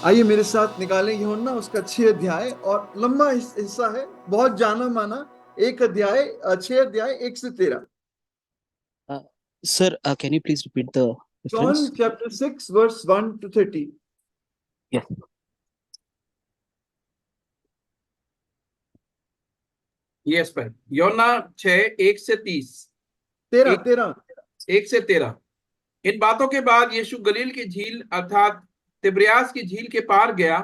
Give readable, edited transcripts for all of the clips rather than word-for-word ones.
आइए मेरे साथ निकालें यूहन्ना उसका 6 अध्याय, और लंबा हिस्सा है, बहुत जाना माना। 6 अध्याय 1 से 13। Uh, Sir, can you please repeat the John reference? Chapter 6 verse 1 to 30। Yes. Yes भाई। योना 6:1 से 30। 13 एक 13। 1 से 13। इन बातों के बाद यीशु गलील की झील अर्थात तिब्रियास की झील के पार गया,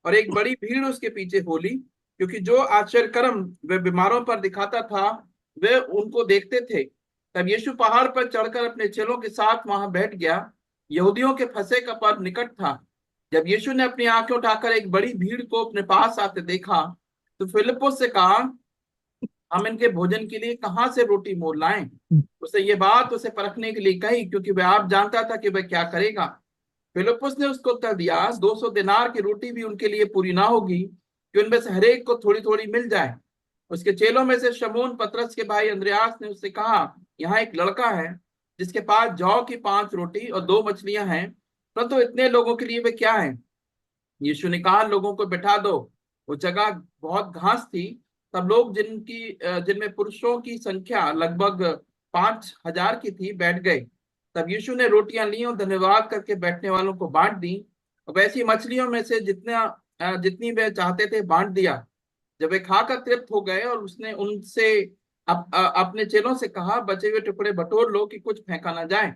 और एक बड़ी भीड़ उसके पीछे हो ली, क्योंकि जो आश्चर्य कर्म वे बीमारों पर दिखाता था वे उनको देखते थे। तब यीशु पहाड़ पर चढ़कर अपने चेलों के साथ वहां बैठ गया। यहूदियों के फसह का पर्व निकट था। जब यीशु ने अपनी आंखें उठाकर एक बड़ी भीड़ को अपने पास आते देखा, तो फिलिप्पुस से कहा, हम इनके भोजन के लिए कहाँ से रोटी मोल लाएं। उसने ये बात उसे परखने के लिए कही, क्योंकि वह आप जानता था कि वह क्या करेगा। फिलिप्पुस ने उसको उत्तर दिया, 200 दिनार की रोटी भी उनके लिए पूरी ना होगी कि उनमें से हरेक को थोड़ी थोड़ी मिल जाए। उसके चेलों में से शमून पतरस के भाई अंद्रयास ने उससे कहा, यहाँ एक लड़का है जिसके पास जौ की 5 रोटी और 2 मछलियां हैं, परंतु इतने लोगों के लिए वे क्या है। यीशु ने कहा, लोगों को बिठा दो। वो जगह बहुत घास थी। तब लोग जिनमें पुरुषों की संख्या लगभग 5,000 की थी बैठ गए। तब यीशु ने रोटियां ली और धन्यवाद करके बैठने वालों को बांट दी, और वैसी मछलियों में से जितनी वे चाहते थे बांट दिया। जब वे खाकर तृप्त हो गए, और उसने उनसे अपने चेलों से कहा, बचे हुए टुकड़े बटोर लो कि कुछ फेंका ना जाए।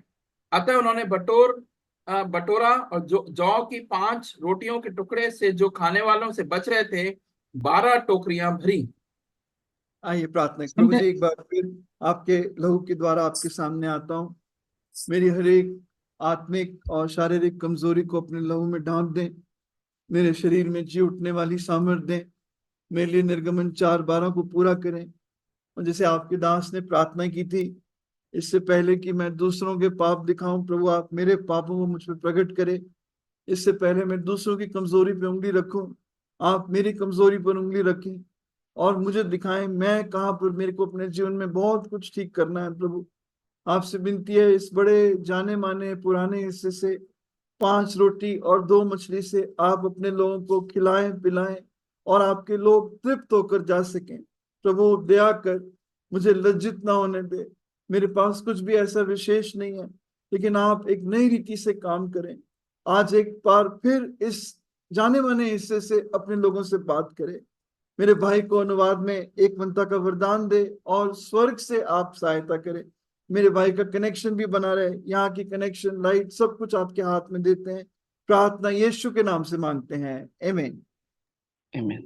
अतः उन्होंने बटोरा, और जौ की 5 रोटियों के टुकड़े से जो खाने वालों से बच रहे थे 12 टोकरियां भरी। आइए प्रार्थना करें। प्रभु जी, एक बार फिर आपके लहू के द्वारा आपके सामने आता हूँ। मेरी हर एक आत्मिक और शारीरिक कमजोरी को अपने लहू में ढांप दें। मेरे शरीर में जी उठने वाली सामर्थ्य दें। मेरे लिए निर्गमन 4:12 को पूरा करें। और जैसे आपके दास ने प्रार्थना की थी, इससे पहले कि मैं दूसरों के पाप दिखाऊं, प्रभु आप मेरे पापों को मुझ पर प्रकट करें। इससे पहले मैं दूसरों की कमजोरी पर उंगली रखूं, आप मेरी कमजोरी पर उंगली रखें और मुझे दिखाएं मैं कहाँ पर मेरे को अपने जीवन में बहुत कुछ ठीक करना है। प्रभु आपसे विनती है, इस बड़े जाने माने पुराने हिस्से से 5 रोटी और 2 मछली से आप अपने लोगों को खिलाएं पिलाएं और आपके लोग तृप्त होकर जा सकें। प्रभु दया कर मुझे लज्जित ना होने दे। मेरे पास कुछ भी ऐसा विशेष नहीं है, लेकिन आप एक नई रीति से काम करें। आज एक बार फिर इस जाने माने हिस्से से अपने लोगों से बात करें। मेरे भाई को अनुवाद में एक मनता का वरदान दे और स्वर्ग से आप सहायता करें। मेरे भाई का कनेक्शन भी बना रहे। यहाँ की कनेक्शन लाइट सब कुछ आपके हाथ में देते हैं। प्रार्थना यीशु के नाम से मांगते हैं, आमीन। Amen.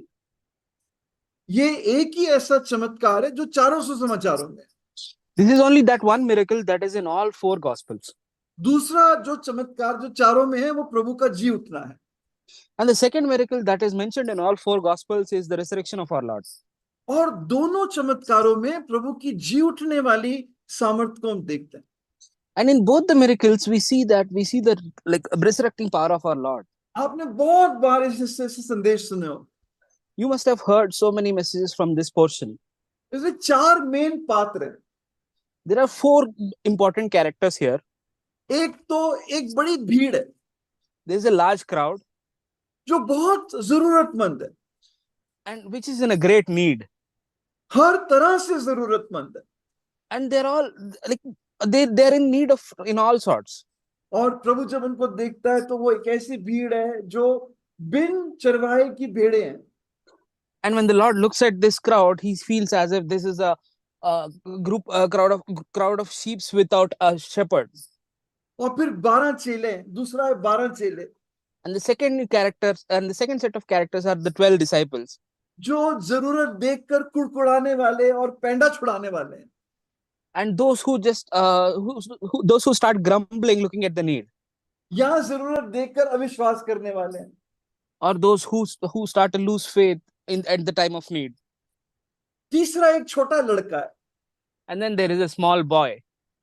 ये एक ही ऐसा चमत्कार है जो चारों सुसमाचारों में। This is only that one miracle that is in all 4 Gospels. दूसरा जो चमत्कार जो चारों में है वो प्रभु का जी उठना है। And the second miracle that is mentioned in all 4 Gospels is the resurrection of our Lord. और दोनों चमत्कारों में प्रभु की जी उठने वाली सामर्थ को हम देखते हैं। And in both the miracles, we see the like resurrecting power of our Lord. आपने बहुत बार इस हिस्से से संदेश सुने हो। You must have heard so many messages from this portion. इसमें 4 मेन पात्र हैं। There are 4 important characters here. एक तो एक बड़ी भीड़ है There is a large crowd जो बहुत जरूरतमंद है, and which is in a great need. हर तरह से जरूरतमंद है। And they're all like they're in need of in all sorts. और प्रभु जब उनको देखता है तो वो एक ऐसी भीड़ है जो बिन चरवाहे की भेड़े हैं। And when the Lord looks at this crowd, he feels as if this is a crowd of sheep without a shepherd. और फिर 12 चेले हैं, दूसरा है 12 चेले। And the second set of characters are the 12 disciples. जो जरूरत देखकर कुड़कुड़ाने वाले और पेंडा छुड़ाने वाले हैं। And those who just those who start grumbling looking at the need. यहाँ जरूरत देखकर अविश्वास करने वाले हैं। Or those who start to lose faith at the time of need. तीसरा एक छोटा लड़का है। And then there is a small boy.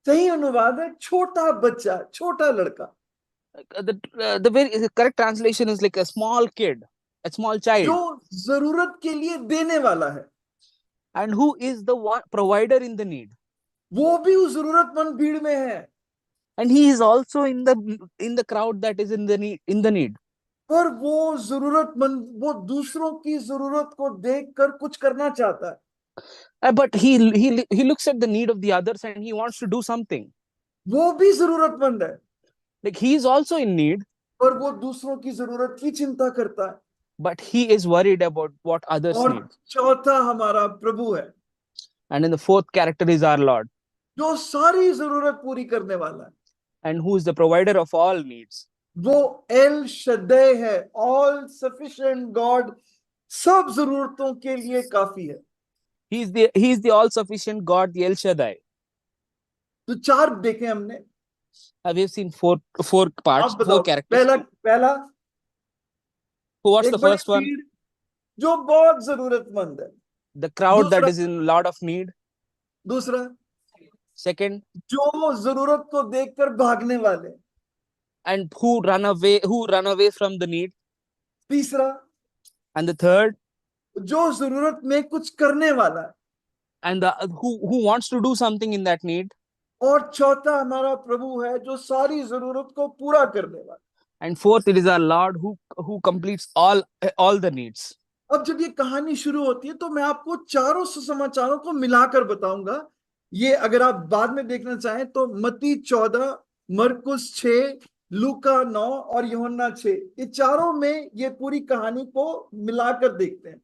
सही अनुवाद है छोटा बच्चा, छोटा लड़का। The very correct translation is like a small kid, a small child. जो जरूरत के लिए देने वाला है। And who is the one provider in the need. वो भी उस जरूरतमंद भीड़ में है। And he is also in the crowd that is in the need. और वो जरूरतमंद, वो दूसरों की जरूरत को देखकर कुछ करना चाहता है। But he looks at the need of the others and he wants to do something. वो भी जरूरतमंद है Like he is also in need, और वो दूसरों की जरूरत की चिंता करता है। but he is worried about what others और need. चौथा हमारा प्रभु है, And then the fourth character is our Lord, जो सारी जरूरत पूरी करने वाला है। and who is the provider of all needs. वो एल शद्दै है, ऑल सफिशिएंट गॉड, सब जरूरतों के लिए काफी है। He is the all sufficient God, the El Shaddai. तो चार देखे हमने। We have seen four parts, आप बताओ, four characters. पहला What's एक the बड़ी first one? भीड़ जो बहुत जरूरतमंद है। The crowd that दूसरा- is in lot of need. दूसरा, Second, जो जरूरत को देखकर भागने वाले। and who run away from the need. तीसरा, And the third, जो जरूरत में कुछ करने वाला है। and the who wants to do something in that need. और चौथा हमारा प्रभु है जो सारी जरूरत को पूरा करने वाला। And fourth, it is our Lord who completes all the needs. अब जब ये कहानी शुरू होती है तो मैं आपको चारों सुसमाचारों को मिलाकर बताऊंगा। ये अगर आप बाद में देखना चाहें तो मत्ती 14, मरकुस 6, लूका 9 और यूहन्ना 6, ये चारों में ये पूरी कहानी को मिलाकर देखते हैं।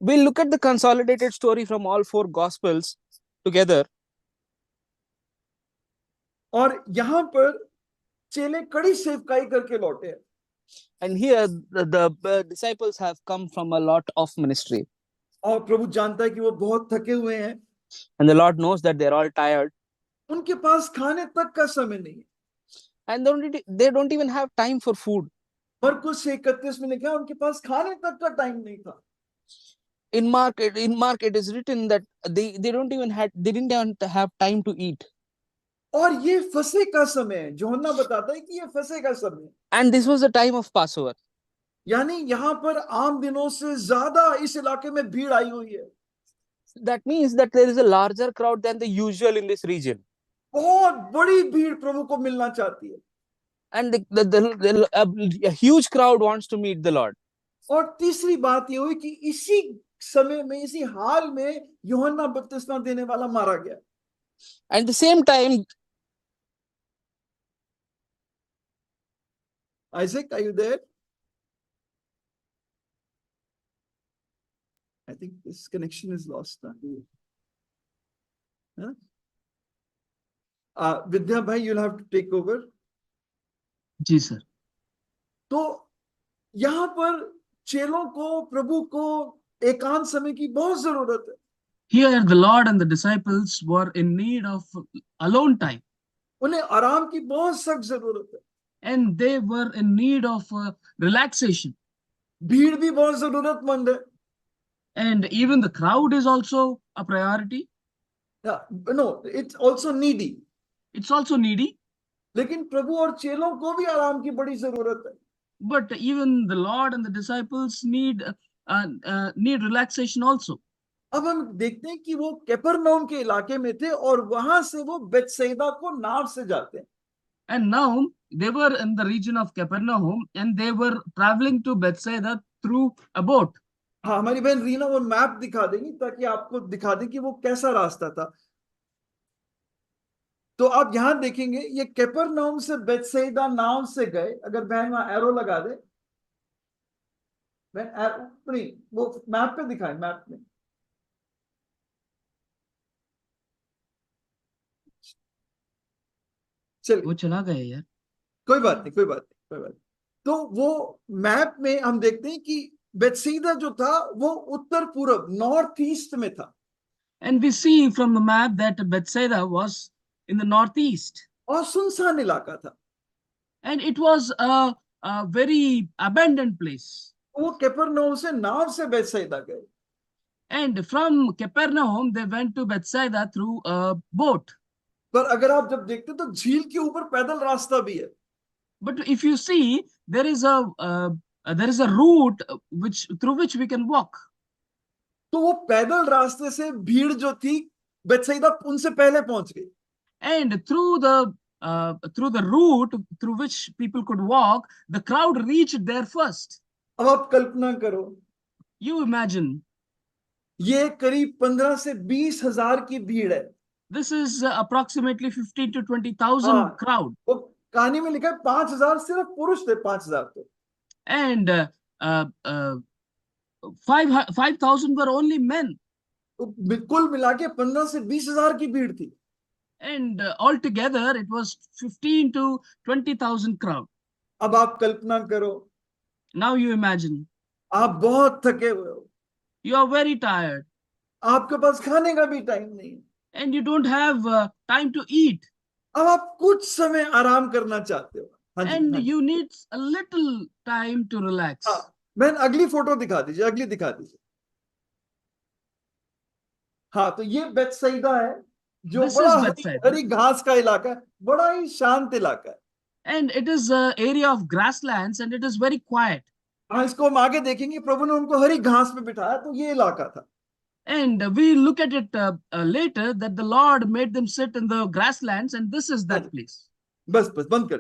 We'll look at the consolidated story from all four gospels together. और यहाँ पर चेले कड़ी सेवकाई करके लौटे हैं। And here the disciples have come from a lot of ministry. और प्रभु जानता है कि वो बहुत थके हुए हैं। And the Lord knows that they're all tired. उनके पास खाने तक का समय नहीं है। And they don't even have time for food. मरकुस 31 में लिखा है उनके पास खाने तक का टाइम नहीं था। In Mark it is written that they didn't have time to eat. और ये फसह का समय है। यूहन्ना बताता है कि ये फसह का समय है। And this was the time of Passover. यानी यहाँ पर आम दिनों से ज्यादा इस इलाके में भीड़ आई हुई है। That means that there is a larger crowd than the usual in this region. बहुत बड़ी भीड़ प्रभु को मिलना चाहती है। And a huge crowd wants to meet the Lord. और तीसरी बात ये हुई कि इसी समय में, इसी हाल में यूहन्ना बपतिस्मा देने वाला मारा गया। And the same time, Isaac, are you there? I think this connection is lost. Vidya bhai, you'll have to take over. जी सर। तो यहाँ पर चेलों को, प्रभु को एकांत समय की बहुत जरूरत है। Here the Lord and the disciples were in need of alone time, उन्हें आराम की बहुत सख्त जरूरत है। and they were in need of relaxation. भीड़ भी बहुत जरूरतमंद है। And even the crowd is also a priority. No, it's also needy. It's also needy. लेकिन प्रभु और चेलों को भी आराम की बड़ी जरूरत है। But even the Lord and the disciples need relaxation also. अब हम देखते हैं कि वो कैपरनाउम के इलाके में थे और वहां से वो बेतसैदा को नाव से जाते हैं। And now they were in the region of Capernaum, and they were traveling to Bethsaida through a boat. हाँ, हमारी बहन रीना वो मैप दिखा देंगी ताकि आपको दिखा दें कि वो कैसा रास्ता था। तो आप यहां देखेंगे ये कैपरनाउम से बेतसैदा नाव से गए। अगर बहन वहां एरो लगा दे, बहन एरो नहीं, वो मैप पे दिखाए, मैप में। चलिए, वो चला गया यार। कोई बात नहीं, कोई बात नहीं, कोई बात नहीं। तो वो मैप में हम देखते हैं कि बेतसैदा जो था वो उत्तर पूर्व, नॉर्थ ईस्ट में था। And we see from the map that Bethsaida was in the northeast. और सुनसान इलाका था। And it was a very abandoned place. वो कैपरनाउम से नाव से बेतसैदा गए। And from Capernaum, they went to Bethsaida through a boat. पर अगर आप जब देखते तो झील के ऊपर पैदल रास्ता भी है। But if you see, there is a route through which we can walk. तो वो पैदल रास्ते से भीड़ जो थी बेतसैदा उनसे पहले पहुंच गई। And through the through the route through which people could walk, the crowd reached there first. अब आप कल्पना करो, You imagine, ये करीब 15 से 20 हजार की भीड़ है। this is approximately 15 to 20,000 हाँ, crowd. वो कहानी में लिखा है 5,000 सिर्फ पुरुष थे, 5,000 तो। And 5,000 were only men. तो कुल मिला के 15 से 20 हजार की भीड़ थी। And altogether, it was 15 to 20,000 crowd. अब आप कल्पना करो, Now you imagine, आप बहुत थके हुए हो, you are very tired आपके पास खाने का भी टाइम नहीं है, and you don't have time to eat, अब आप कुछ समय आराम करना चाहते हो। हाँ जी, and हाँ जी। you need a little time to relax. हाँ, बहन अगली फोटो दिखा दीजिए, अगली दिखा दीजिए। हाँ, तो ये बेथसाइदा है, जो This बड़ा is हरी Bethsaida. हरी घास का इलाका है, बड़ा ही शांत इलाका है। And it is an area of grasslands and it is very quiet. हाँ, इसको हम आगे देखेंगे, प्रभु ने उनको हरी घास पे बिठाया, तो ये इलाका था। And we look at it later that the Lord made them sit in the grasslands, and this is that place. बस बस बंद कर।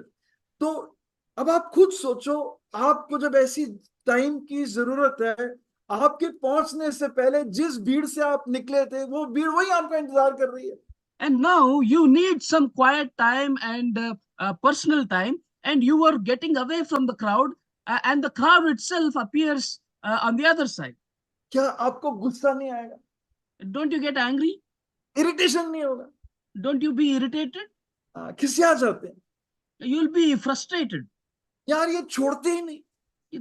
तो अब आप खुद सोचो, आपको जब ऐसी टाइम की जरूरत है, आपके पहुंचने से पहले जिस भीड़ से आप निकले थे, वो भीड़ वही आपका इंतजार कर रही है। And now you need some quiet time and personal time, and you were getting away from the crowd, and the crowd itself appears on the other side. क्या आपको गुस्सा नहीं आएगा? Don't you get angry? Irritation नहीं होगा? Don't you be irritated? खिसिया जाते हैं, You'll be frustrated यार ये छोड़ते ही नहीं।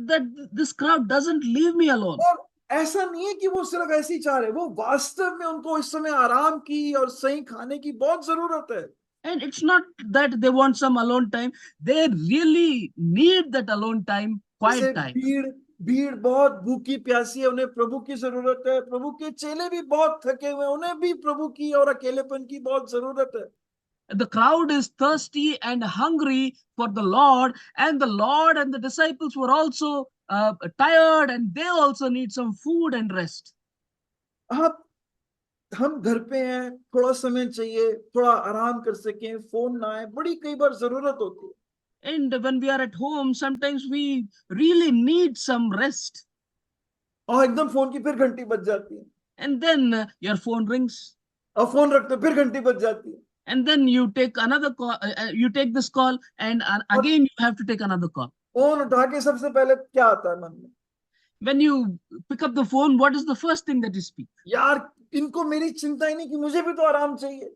that this crowd doesn't leave me alone. और ऐसा नहीं है कि वो सिर्फ ऐसे ही चाह रहे, वो वास्तव में उनको इस समय आराम की और सही खाने की बहुत जरूरत है। And it's not that they want some alone time. They really need that alone time, जैसे quiet time. भीड़ बहुत भूखी प्यासी है, उन्हें प्रभु की जरूरत है। प्रभु के चेले भी बहुत थके हुए, उन्हें भी प्रभु की और अकेलेपन की बहुत जरूरत है। The crowd is thirsty and hungry for the Lord, and the Lord and the disciples were also tired, and they also need some food and rest. हम घर पे हैं, थोड़ा समय चाहिए, थोड़ा आराम कर सकें, फोन ना आए, बड़ी कई बार जरूरत होती है। And when we are at home, sometimes we really need some rest. और एकदम फोन की फिर घंटी बज जाती है, And then your phone rings, और फोन रखते फिर घंटी बज जाती है। and then you take another call. You take this call, and again you have to take another call. Phone उठा के सबसे पहले क्या आता है मन में? When you pick up the phone, what is the first thing that you speak? यार इनको मेरी चिंता ही नहीं कि मुझे भी तो आराम चाहिए।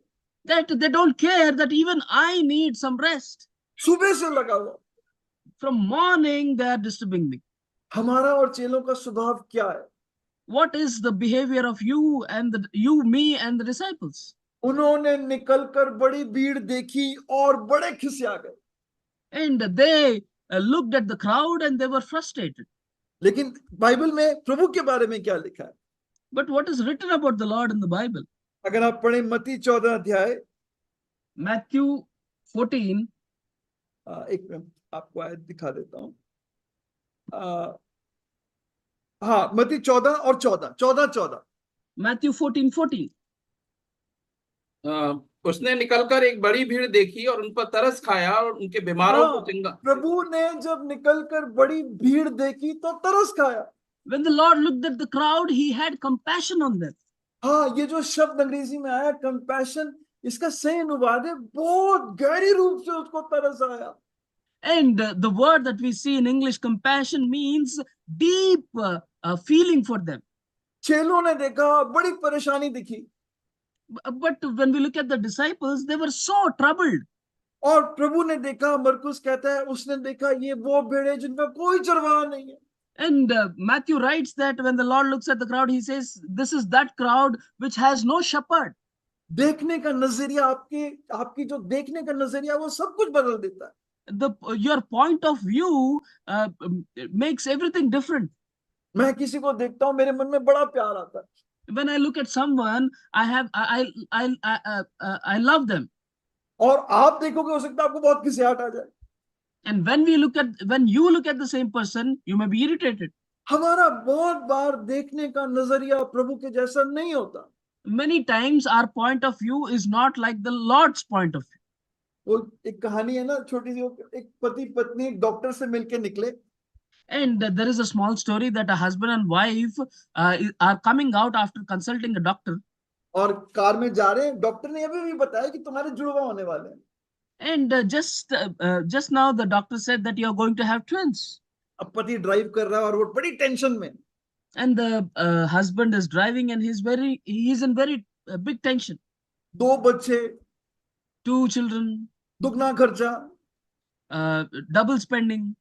That they don't care that even I need some rest. सुबह से लगा हुआ। From morning they are disturbing me. हमारा और चेलों का स्वभाव क्या है? What is the behavior of you and me and the disciples? उन्होंने निकलकर बड़ी भीड़ देखी और बड़े खिसिया गए। And they looked at the crowd and they were frustrated. लेकिन बाइबल में प्रभु के बारे में क्या लिखा है? But what is written about the Lord in the Bible? अगर आप पढ़ें मत्ती 14 अध्याय, Matthew 14. एक मिनट आपको आयत दिखा देता हूं। हाँ, मत्ती 14 और 14। Matthew 14:14. उसने निकलकर एक बड़ी भीड़ देखी और उन पर तरस खाया और उनके बीमारों को चंगा। प्रभु ने जब निकलकर बड़ी भीड़ देखी तो तरस खाया। When the Lord looked at the crowd, he had compassion on them. हाँ, ये जो शब्द अंग्रेजी में आया कंपैशन, इसका सही अनुवाद है बहुत गहरी रूप से उसको तरस आया। And the word that we see in English, compassion, means deep feeling for them. चेलों ने देखा, बड़ी परेशानी दिखी। But when we look at the disciples, they were so troubled. और प्रभु ने देखा, मरकुस कहता है, उसने देखा ये वो भेड़े जिनका कोई चरवाहा नहीं है। And Matthew writes that when the Lord looks at the crowd, he says, this is that crowd which has no shepherd. देखने का नजरिया, आपकी जो देखने का नजरिया, वो सब कुछ बदल देता है। Your point of view makes everything different. मैं किसी को देखता हूँ, मेरे मन में बड़ा प्यार आता है। When I look at someone, I love them. और आप देखोगे, हो सकता है आपको बहुत खिसियाहट आ जाए। And when you look at the same person, you may be irritated. हमारा बहुत बार देखने का नजरिया प्रभु के जैसा नहीं होता। Many times our point of view is not like the Lord's point of view. वो एक कहानी है ना छोटी सी, एक पति पत्नी डॉक्टर से मिलके निकले And there is a small story that a husband and wife are coming out after consulting a doctor. और कार में जा रहे हैं, डॉक्टर ने अभी भी बताया कि तुम्हारे जुड़वा होने वाले हैं। And just now the doctor said that you are going to have twins. अब पति ड्राइव कर रहा है और वो बड़ी टेंशन में। And the husband is driving and he's in very big tension. 2 बच्चे, 2 children, दुगना खर्चा, double spending.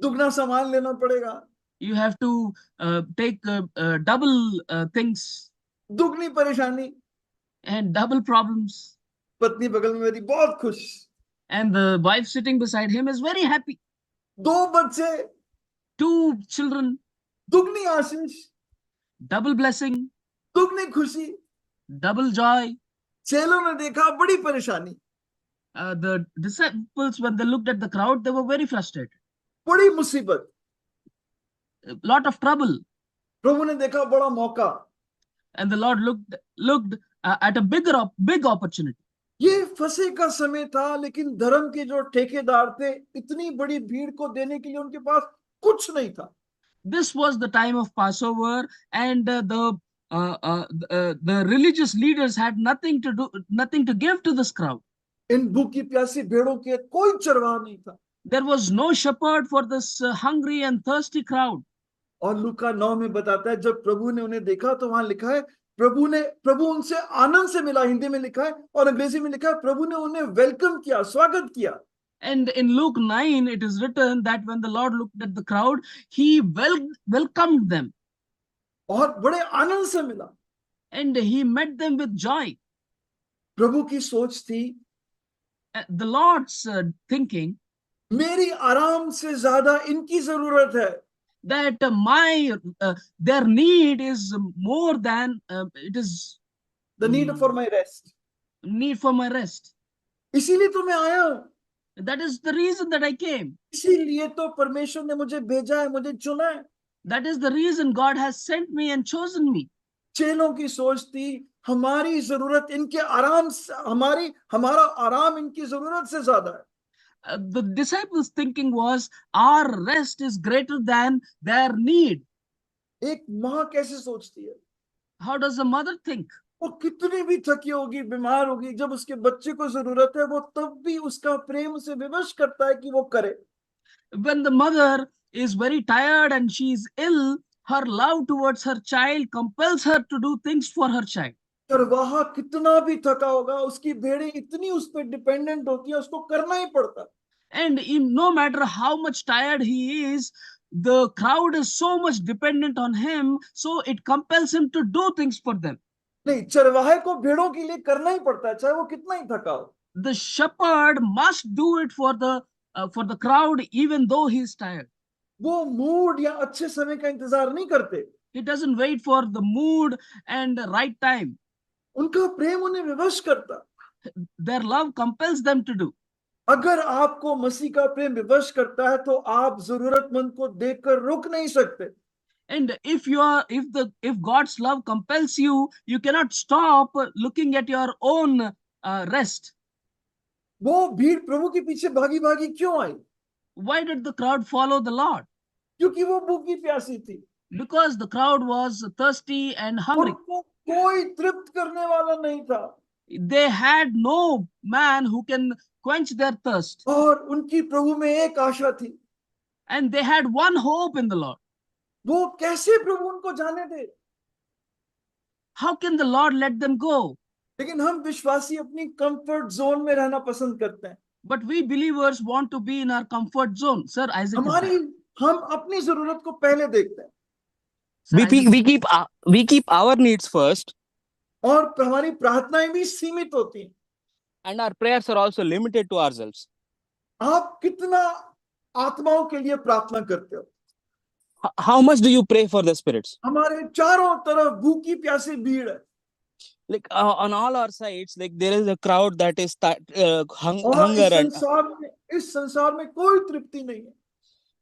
दुगना सामान लेना पड़ेगा, You have to take double things दुगनी परेशानी। and double problems. पत्नी बगल में मेरी बहुत खुश, And the wife sitting beside him is very happy. 2 बच्चे, 2 children, दुगनी आशीष, double blessing, दुगनी खुशी। double joy. चेलों ने देखा बड़ी परेशानी, The disciples, when they looked at the crowd, they were very frustrated. बड़ी मुसीबत। A lot of trouble. प्रभु ने देखा बड़ा मौका। And the Lord looked at a big opportunity. ये फंसे का समय था, लेकिन धर्म के जो ठेकेदार थे, इतनी बड़ी भीड़ को देने के लिए उनके पास कुछ नहीं था। This was the time of Passover, and the religious leaders had nothing to give to this crowd. इन भूखी प्यासी भेड़ों के कोई चरवाहा नहीं था। There was no shepherd for this hungry and thirsty crowd. और लूका 9 में बताता है, जब प्रभु ने उन्हें देखा तो वहां लिखा है प्रभु उनसे आनंद से मिला, हिंदी में लिखा है, और अंग्रेजी में लिखा है प्रभु ने उन्हें वेलकम किया, स्वागत किया। And in Luke 9, it is written that when the Lord looked at the crowd, he welcomed them. और बड़े आनंद से मिला। And he met them with joy. प्रभु की सोच थी, The Lord's thinking, मेरी आराम से ज्यादा इनकी जरूरत है। that their need is more than it is The need for my rest. need for my rest. इसीलिए तो मैं आया हूँ, That is the reason that I came. इसीलिए तो परमेश्वर ने मुझे भेजा है, मुझे चुना है। That is the reason God has sent me and chosen me. चेलों की सोच थी, हमारी जरूरत इनके आराम से, हमारा आराम इनकी जरूरत से ज्यादा है। The disciples' thinking was, our rest is greater than their need. एक माँ कैसे सोचती है? How does a mother think? वो कितनी भी थकी होगी, बीमार होगी, जब उसके बच्चे को जरूरत है, वो तब भी उसका प्रेम उसे विवश करता है कि वो करे। When the mother is very tired and she is ill, her love towards her child compels her to do things for her child. चरवाहा कितना भी थका होगा, उसकी भेड़ें इतनी उस पर डिपेंडेंट होती है, उसको करना ही पड़ता। And no matter how much tired he is, the crowd is so much dependent on him, so it compels him to do things for them. नहीं, चरवाहे को भेड़ों के लिए करना ही पड़ता है, चाहे वो कितना ही थका हो। The shepherd must do it for the crowd, even though he is tired. वो मूड या अच्छे समय का इंतजार नहीं करते। He doesn't wait for the mood and the right time. उनका प्रेम उन्हें विवश करता। Their love compels them to do. अगर आपको मसीह का प्रेम विवश करता है, तो आप जरूरतमंद को देखकर रुक नहीं सकते। And if God's love compels you, you cannot stop looking at your own rest. वो भीड़ प्रभु के पीछे भागी भागी क्यों आई? Why did the crowd follow the Lord? क्योंकि वो भूखी प्यासी थी। Because the crowd was thirsty and hungry. उनको कोई तृप्त करने वाला नहीं था। They had no man who can quench their thirst. और उनकी प्रभु में एक आशा थी। And they had one hope in the Lord. वो कैसे प्रभु उनको जाने दे? How can the Lord let them go? लेकिन हम विश्वासी अपनी कंफर्ट जोन में रहना पसंद करते हैं। But we believers want to be in our comfort zone. Sir, Isaac is back. हम अपनी जरूरत को पहले देखते हैं। Sir, Isaac- We keep our needs first, और हमारी प्रार्थनाएं भी सीमित होती हैं। and our prayers are also limited to ourselves. आप कितना आत्माओं के लिए प्रार्थना करते हो? How much do you pray for the spirits? हमारे चारों तरफ भूखी प्यासी भीड़ है, Like on all our sides, like there is a crowd that is और hunger इस संसार में कोई तृप्ति नहीं है।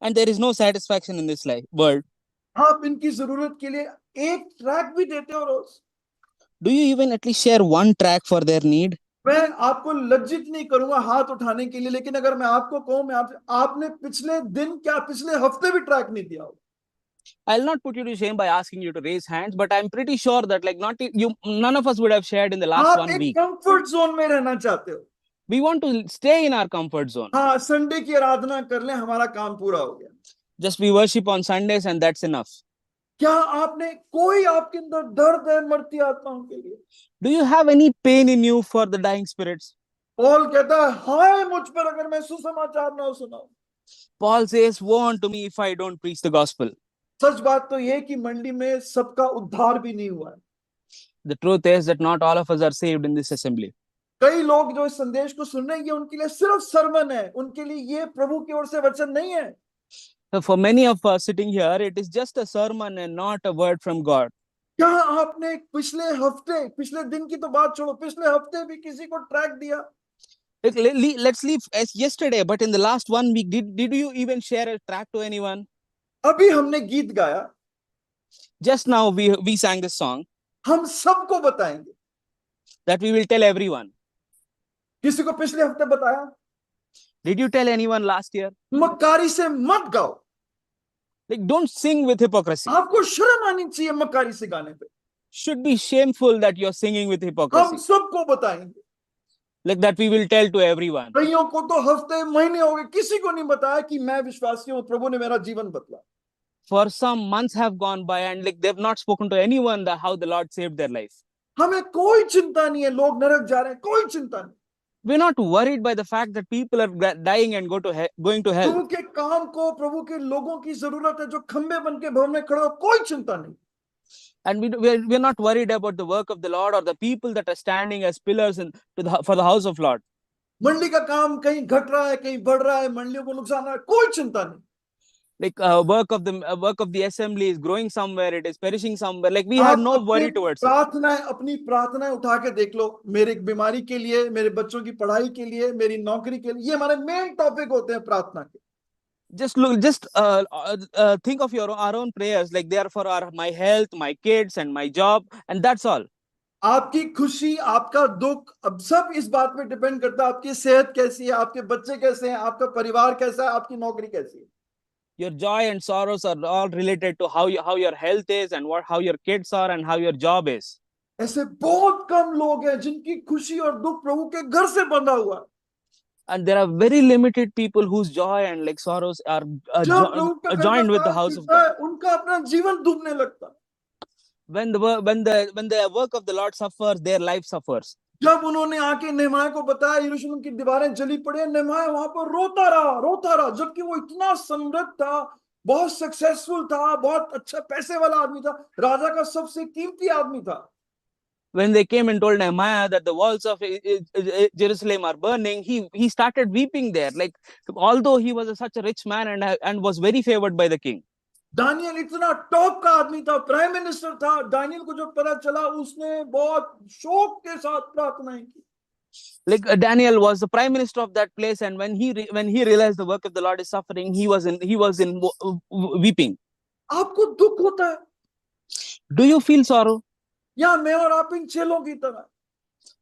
and there is no satisfaction in this world. आप इनकी जरूरत के लिए एक ट्रैक भी देते हो रोज? Do you even at least share one track for their need? मैं आपको लज्जित नहीं करूंगा हाथ उठाने के लिए, लेकिन अगर मैं आपको कहूं, मैं आपने पिछले दिन क्या पिछले हफ्ते भी ट्रैक नहीं दिया हो। I'll not put you to shame by asking you to raise hands, but I'm pretty sure that like not you, none of us would have shared in the last आप 1 एक week. कंफर्ट जोन में रहना चाहते हो। We want to stay in our comfort zone. हाँ, Sunday की आराधना कर लें, हमारा काम पूरा हो गया। Just we worship on Sundays and that's enough. क्या आपने कोई आपके अंदर दर्द है मरती आत्माओं के लिए? Do you have any pain in you for the dying spirits? Paul कहता है, हाय मुझ पर अगर मैं सुसमाचार ना सुनाऊं। Paul says, woe unto me if I don't preach the gospel. सच बात तो ये कि मंडी में सबका उद्धार भी नहीं हुआ है। The truth is that not all of us are saved in this assembly. कई लोग जो इस संदेश को सुन रहे हैं, ये उनके लिए सिर्फ सरमन है, उनके लिए ये प्रभु की ओर से वचन नहीं है। So for many of us sitting here, it is just a sermon and not a word from God. क्या आपने पिछले हफ्ते, पिछले दिन की तो बात छोड़ो, पिछले हफ्ते भी किसी को ट्रैक दिया? Let's leave as yesterday, but in the last 1 week, did you even share a track to anyone? अभी हमने गीत गाया, Just now we sang this song हम सबको बताएंगे। that we will tell everyone. किसी को पिछले हफ्ते बताया? Did you tell anyone last year? मक्कारी से मत गाओ। Like, don't sing with hypocrisy. आपको शर्म आनी चाहिए मक्कारी से गाने पे। Should be shameful that you're singing with हम hypocrisy. सबको बताएंगे। Like that we will tell to everyone. कईयों को तो हफ्ते महीने हो गए, किसी को नहीं बताया कि मैं विश्वासी हूं, प्रभु ने मेरा जीवन बदला। For some months have gone by and like they've not spoken to anyone that how the Lord saved their life. हमें कोई चिंता नहीं है लोग नरक जा रहे हैं, कोई चिंता नहीं। We're not worried by the fact that people are dying and going to hell. प्रभु के काम को, प्रभु के लोगों की जरूरत है जो खंबे बन के भवन में खड़े हो, कोई चिंता नहीं। And we're not worried about the work of the Lord or the people that are standing as pillars for the house of Lord. मंडली का काम कहीं घट रहा है, कहीं बढ़ रहा है, मंडलियों को नुकसान है, कोई चिंता नहीं। Like work of the assembly is growing somewhere, it is perishing somewhere. Like we have no worry towards it. प्रार्थनाएं, अपनी प्रार्थनाएं उठा के देख लो, मेरे बीमारी के लिए, मेरे बच्चों की पढ़ाई के लिए, मेरी नौकरी के लिए, ये हमारे मेन टॉपिक होते हैं प्रार्थना के। Just think of our own prayers, like they are for my health, my kids and my job, and that's all. आपकी खुशी, आपका दुख, अब सब इस बात पे डिपेंड करता है आपकी सेहत कैसी है, आपके बच्चे कैसे हैं, आपका परिवार कैसा है, आपकी नौकरी कैसी है। Your joy and sorrows are all related to how your health is and how your kids are and how your job is. ऐसे बहुत कम लोग हैं जिनकी खुशी और दुख प्रभु के घर से बंधा हुआ है। And there are very limited people whose joy and like sorrows are joined with the house of God. उनका अपना जीवन डूबने लगता है। When the work of the Lord suffers, their life suffers. जब उन्होंने आके नेहमाया को बताया यरूशलेम की दीवारें जली पड़ी, नेहमाया वहां पर रोता रहा, जबकि वो इतना समृद्ध था, बहुत सक्सेसफुल था, बहुत अच्छा पैसे वाला आदमी था, राजा का सबसे कीमती आदमी था। When they came and told Nehemiah that the walls of Jerusalem are burning, he started weeping there. Like although he was such a rich man and was very favored by the king. Daniel इतना top का आदमी था, prime minister था। Daniel को जब पता चला, उसने बहुत शौक के साथ प्रार्थनाएं की। Like Daniel was the prime minister of that place, and when he realized the work of the Lord is suffering, he was in weeping. आपको दुख होता है? Do you feel sorrow? या मैं और आप इन चेलों की तरह?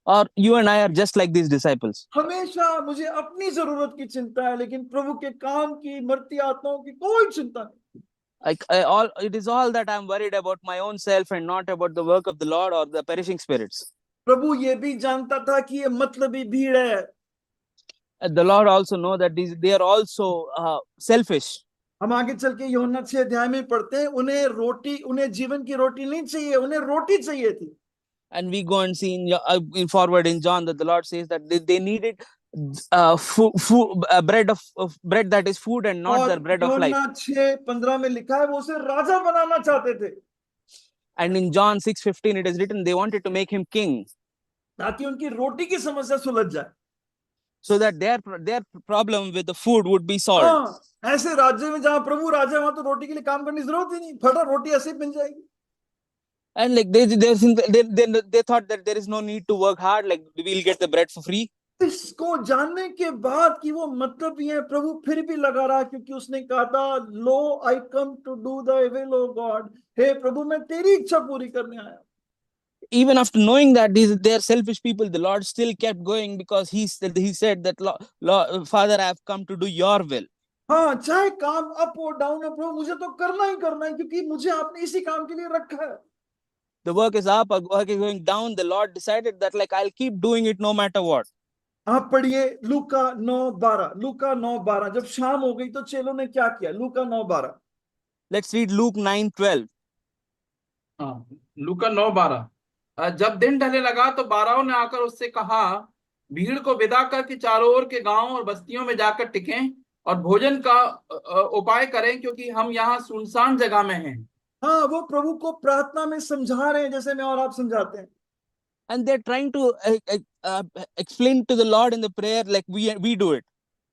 Or you and I are just like these disciples? हमेशा मुझे अपनी जरूरत की चिंता है, लेकिन प्रभु के काम की, मरती आत्माओं की कोई चिंता नहीं। It is all that I'm worried about my own self and not about the work of the Lord or the perishing spirits. प्रभु ये भी जानता था कि ये मतलबी भीड़ है। The Lord also know that they are also selfish. हम आगे चल के यूहन्ना 6 अध्याय में पढ़ते हैं, उन्हें जीवन की रोटी नहीं चाहिए, उन्हें रोटी चाहिए थी। And we go and see in forward in John that the Lord says that they needed bread that is food and not the bread of life. यूहन्ना 6:15 में लिखा है वो उसे राजा बनाना चाहते थे। And in John 6:15 it is written they wanted to make him king, ताकि उनकी रोटी की समस्या सुलझ जाए, so that their problem with the food would be solved. हाँ, ऐसे राज्य में जहां प्रभु राजा है, वहां तो रोटी के लिए काम करने की जरूरत ही नहीं, फटा रोटी ऐसे ही मिल जाएगी। And like they thought that there is no need to work hard, like we'll get the bread for free. इसको जानने के बाद कि वो मतलब ये है, प्रभु फिर भी लगा रहा, क्योंकि उसने कहा था, lo I come to do the will of God. हे प्रभु, मैं तेरी इच्छा पूरी करने आया। even after knowing that they are selfish people, the Lord still kept going because he said that, Father, I have come to do your will. हाँ, चाहे काम अप और डाउन है, प्रभु मुझे तो करना ही करना है, क्योंकि मुझे आपने इसी काम के लिए रखा है. The work is up or work is going down, the Lord decided that like I'll keep doing it no matter what. आप पढ़िए लूका 9:12. लूका 9:12. जब शाम हो गई तो चेलों ने क्या किया? लूका 9:12. Let's read Luke 9:12. हाँ, लूका 9:12. जब दिन ढलने लगा तो 12 ने आकर उससे कहा, भीड़ को विदा करके चारों ओर के गांवों और बस्तियों में जाकर टिकें और भोजन का उपाय करें, क्योंकि हम यहाँ सुनसान जगह में हैं. हाँ, वो प्रभु को प्रार्थना में समझा रहे हैं, जैसे मैं और आप समझाते हैं. And they're trying to explain to the Lord in the prayer like we do it.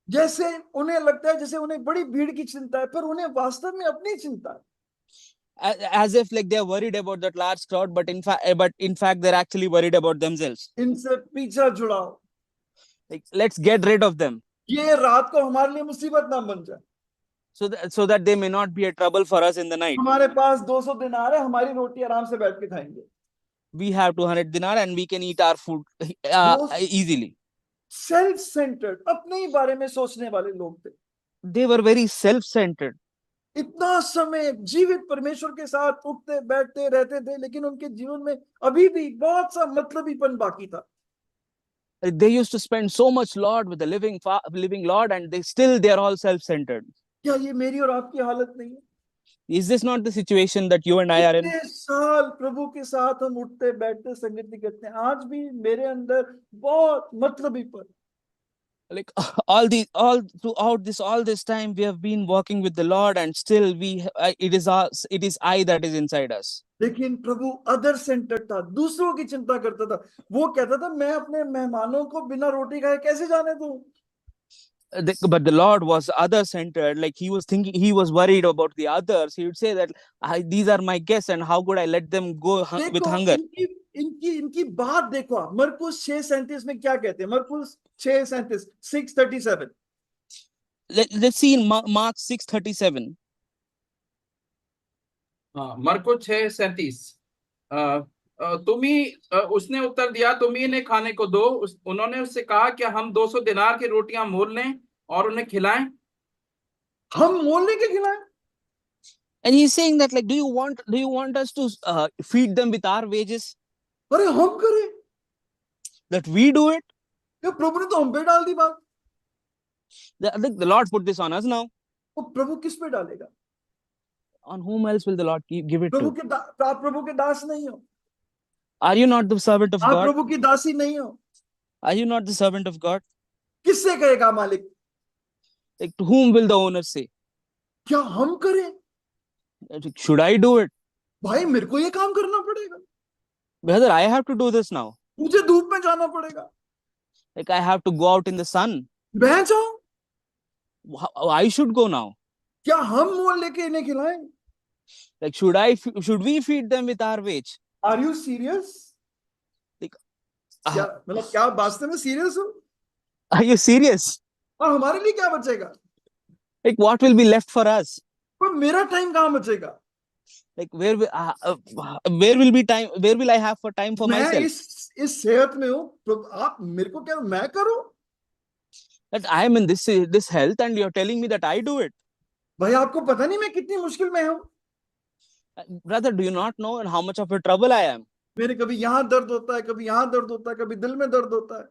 जैसे उन्हें लगता है जैसे उन्हें बड़ी भीड़ की चिंता है, पर उन्हें वास्तव में अपनी चिंता है. As if like they're worried about that large crowd, but in fact they're actually worried about themselves. इनसे पीछा छुड़ाओ, Like let's get rid of them, ये रात को हमारे लिए मुसीबत ना बन जाए. so that they may not be a trouble for us in the night. हमारे पास 200 दिनार है, हमारी रोटी आराम से बैठ के खाएंगे. We have 200 dinar and we can eat our food easily. Self centred, अपने ही बारे में सोचने वाले लोग थे. They were very self-centered. इतना समय जीवित परमेश्वर के साथ उठते बैठते रहते थे, लेकिन उनके जीवन में अभी भी बहुत सा मतलबीपन बाकी था. They used to spend so much Lord with the living Lord, and they are all self-centered. क्या ये मेरी और आपकी हालत नहीं है? Is this not the situation that you and I are in? इतने साल प्रभु के साथ हम उठते बैठते संगति करते हैं, आज भी मेरे अंदर बहुत मतलबीपन. Like all this time we have been walking with the Lord, and still it is I that is inside us. लेकिन प्रभु अदर सेंटर्ड था, दूसरों की चिंता करता था. वो कहता था, मैं अपने मेहमानों को बिना रोटी खाए कैसे जाने दूं? But the Lord was other-centered. Like he was worried about the others. He would say that these are my guests, and how could I let them go with hunger? इनकी बात देखो आप. मरकुस 6:37 में क्या कहते हैं? मरकुस 6:37, 6:37. Let's see in Mark 6:37. मरकुस 6:37. उसने उत्तर दिया, तुम ही ने खाने को दो. उन्होंने उससे कहा कि हम 200 दिनार की रोटियां मोल लें और उन्हें खिलाएं. हम मोल लेके खिलाएं? And he's saying that like, do you want us to feed them with our wages? अरे हम करें? That we do it? क्या प्रभु ने तो हम पे डाल दी बात. The Lord put this on us now. वो प्रभु किस पे डालेगा? On whom else will the Lord give it to? आप प्रभु के दास नहीं हो. Are you not the servant of आप God? प्रभु की दासी नहीं हो. Are you not the servant of God? किससे कहेगा मालिक? Like to whom will the owner say? क्या हम करें? Should I do it? भाई मेरे को ये काम करना पड़ेगा. Brother, I have to do this now. मुझे धूप में जाना पड़ेगा. Like I have to go out in the sun. मैं जाऊं? I should go now. क्या हम मोल लेके इन्हें खिलाएं? Like should we feed them with our wage? Are you serious? क्या मतलब क्या वास्तव में सीरियस हो? Are you serious? और हमारे लिए क्या बचेगा? Like what will be left for us? पर मेरा टाइम कहाँ बचेगा? Like where will be time? Where will I have for time for myself? मैं इस सेहत में हूँ, आप मेरे को क्या मैं करूँ? That I am in this health, and you're telling me that I do it. भाई आपको पता नहीं मैं कितनी मुश्किल में हूँ. Brother, do you not know how much of a trouble I am? मेरे कभी यहाँ दर्द होता है, कभी यहाँ दर्द होता है, कभी दिल में दर्द होता है.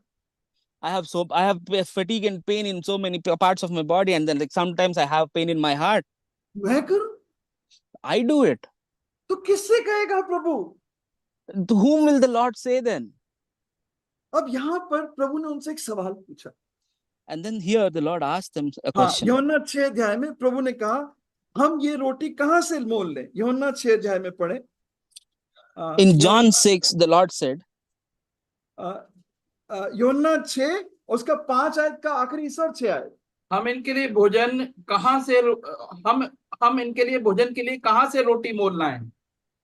I have fatigue and pain in so many parts of my body, and then like sometimes I have pain in my heart. मैं करूँ? I do it. तो किससे कहेगा प्रभु? To whom will the Lord say then? अब यहाँ पर प्रभु ने उनसे एक सवाल पूछा. And then here the Lord asked them a question. यूहन्ना 6 अध्याय में प्रभु ने कहा, हम ये रोटी कहाँ से मोल लें? यूहन्ना 6 अध्याय में पढ़े. In John 6, the Lord said. यूहन्ना 6 उसका 5 आयत का आखिरी हिस्सा और 6 आयत. हम इनके लिए भोजन के लिए कहाँ से रोटी मोल लाएं?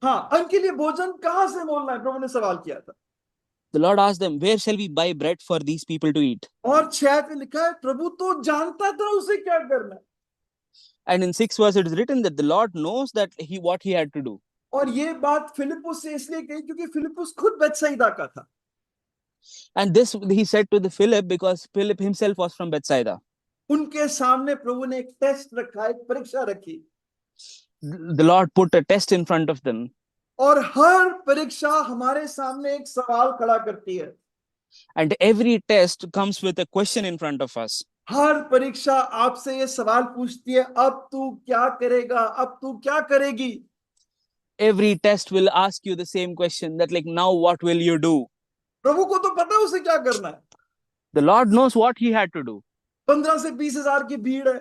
हाँ, इनके लिए भोजन कहाँ से मोल लाएं? प्रभु ने सवाल किया था. The Lord asked them, where shall we buy bread for these people to eat? और 6 आयत में लिखा है, प्रभु तो जानता था उसे क्या करना है. And in 6 verse it is written that the Lord knows that what he had to do. और ये बात फिलिपुस से इसलिए कही क्योंकि फिलिपुस खुद बेथसाइदा का था। And this he said to the Philip because Philip himself was from Bethsaida. उनके सामने प्रभु ने एक टेस्ट रखा, एक परीक्षा रखी, The Lord put a test in front of them. और हर परीक्षा हमारे सामने एक सवाल खड़ा करती है। And every test comes with a question in front of us. हर परीक्षा आपसे ये सवाल पूछती है, अब तू क्या करेगा, अब तू क्या करेगी। Every test will ask you the same question, that like, now what will you do? प्रभु को तो पता है उसे क्या करना है। The Lord knows what he had to do. 15 से 20 हजार की भीड़ है।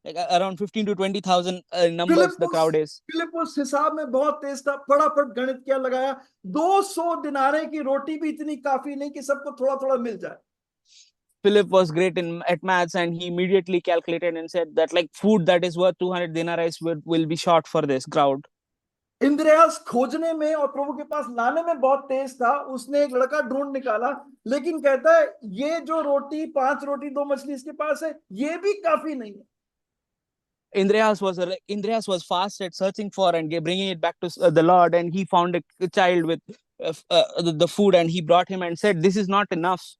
Like around 15 to 20,000 numbers the crowd is. Philip हिसाब में बहुत तेज था, फटाफट गणित क्या लगाया, 200 दिनारे की रोटी भी इतनी काफी नहीं कि सबको थोड़ा थोड़ा मिल जाए। Philip was great at maths, and he immediately calculated and said that like food that is worth 200 denarii will be short for this crowd. इंद्रियास खोजने में और प्रभु के पास लाने में बहुत तेज था, उसने एक लड़का ढूंढ निकाला, लेकिन कहता है ये जो रोटी, 5 रोटी 2 मछली इसके पास है, ये भी काफी नहीं है। Indrias was fast at searching for and bringing it back to the Lord, and he found a child with the food, and he brought him and said, "This is not enough."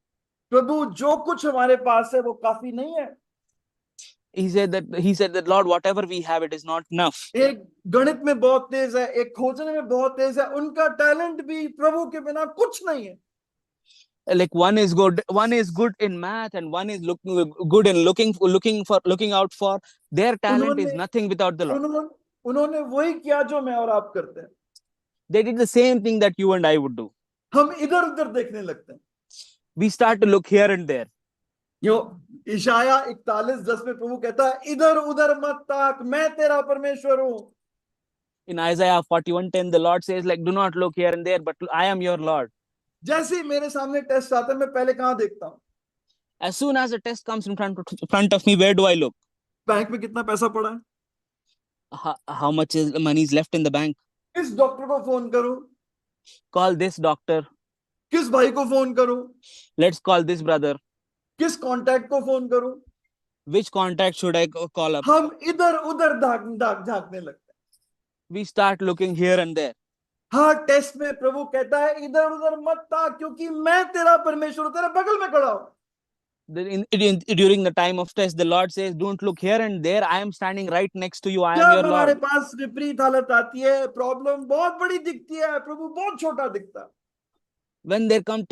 प्रभु जो कुछ हमारे पास है वो काफी नहीं है। He said that Lord, whatever we have, it is not enough. एक गणित में बहुत तेज है, एक खोजने में बहुत तेज है, उनका टैलेंट भी प्रभु के बिना कुछ नहीं है। Like one is good in math, and one is good in looking out for. Their talent is nothing without the Lord. उन्होंने वही किया जो मैं और आप करते हैं। They did the same thing that you and I would do. हम इधर उधर देखने लगते हैं। We start to look here and there. यो इशाया 41:10 में प्रभु कहता है, इधर उधर मत ताक, मैं तेरा परमेश्वर हूं। In Isaiah 41:10, the Lord says, like, do not look here and there, but I am your Lord. जैसे ही मेरे सामने टेस्ट आता है, मैं पहले कहां देखता हूं? As soon as a test comes in front of me, where do I look? Bank में कितना पैसा पड़ा है? How much money is left in the bank? किस डॉक्टर को फोन करूं? Call this doctor. किस भाई को फोन करूं? Let's call this brother. किस कांटेक्ट को फोन करूं? Which contact should I call up? हम इधर उधर झांकने लगते हैं। We start looking here and there. हर टेस्ट में प्रभु कहता है, इधर उधर मत ताक, क्योंकि मैं तेरा परमेश्वर हूं, तेरे बगल में खड़ा हूं। During the time of test, the Lord says, don't look here and there. I am standing right next to you. I am your जब हमारे Lord. पास विपरीत हालत आती है, प्रॉब्लम बहुत बड़ी दिखती है, प्रभु बहुत छोटा दिखता है। When there come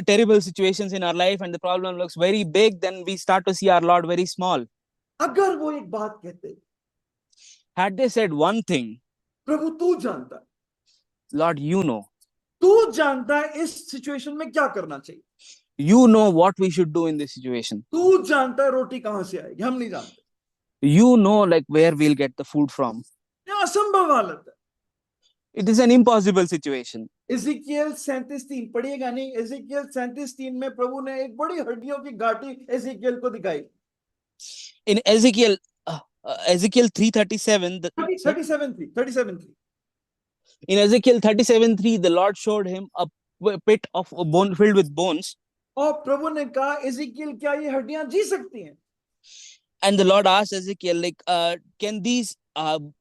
terrible situations in our life and the problem looks very big, then we start to see our Lord very small. अगर वो एक बात कहते, Had they said one thing, प्रभु तू जानता है, Lord, you know. तू जानता है इस सिचुएशन में क्या करना चाहिए, You know what we should do in this situation. तू जानता है रोटी कहां से आएगी, हम नहीं जानते। You know like where we'll get the food from. ये असंभव हालत है। It is an impossible situation. Ezekiel 37:3 पढ़िएगा नहीं, एजेकियल 37:3 में प्रभु ने एक बड़ी हड्डियों की घाटी एजेकियल को दिखाई। In Ezekiel 3:37, 37:3 in Ezekiel 37:3, the Lord showed him a pit of bone filled with bones. और प्रभु ने कहा, एजेकियल क्या ये हड्डियां जी सकती हैं? And the Lord asked Ezekiel, like, can these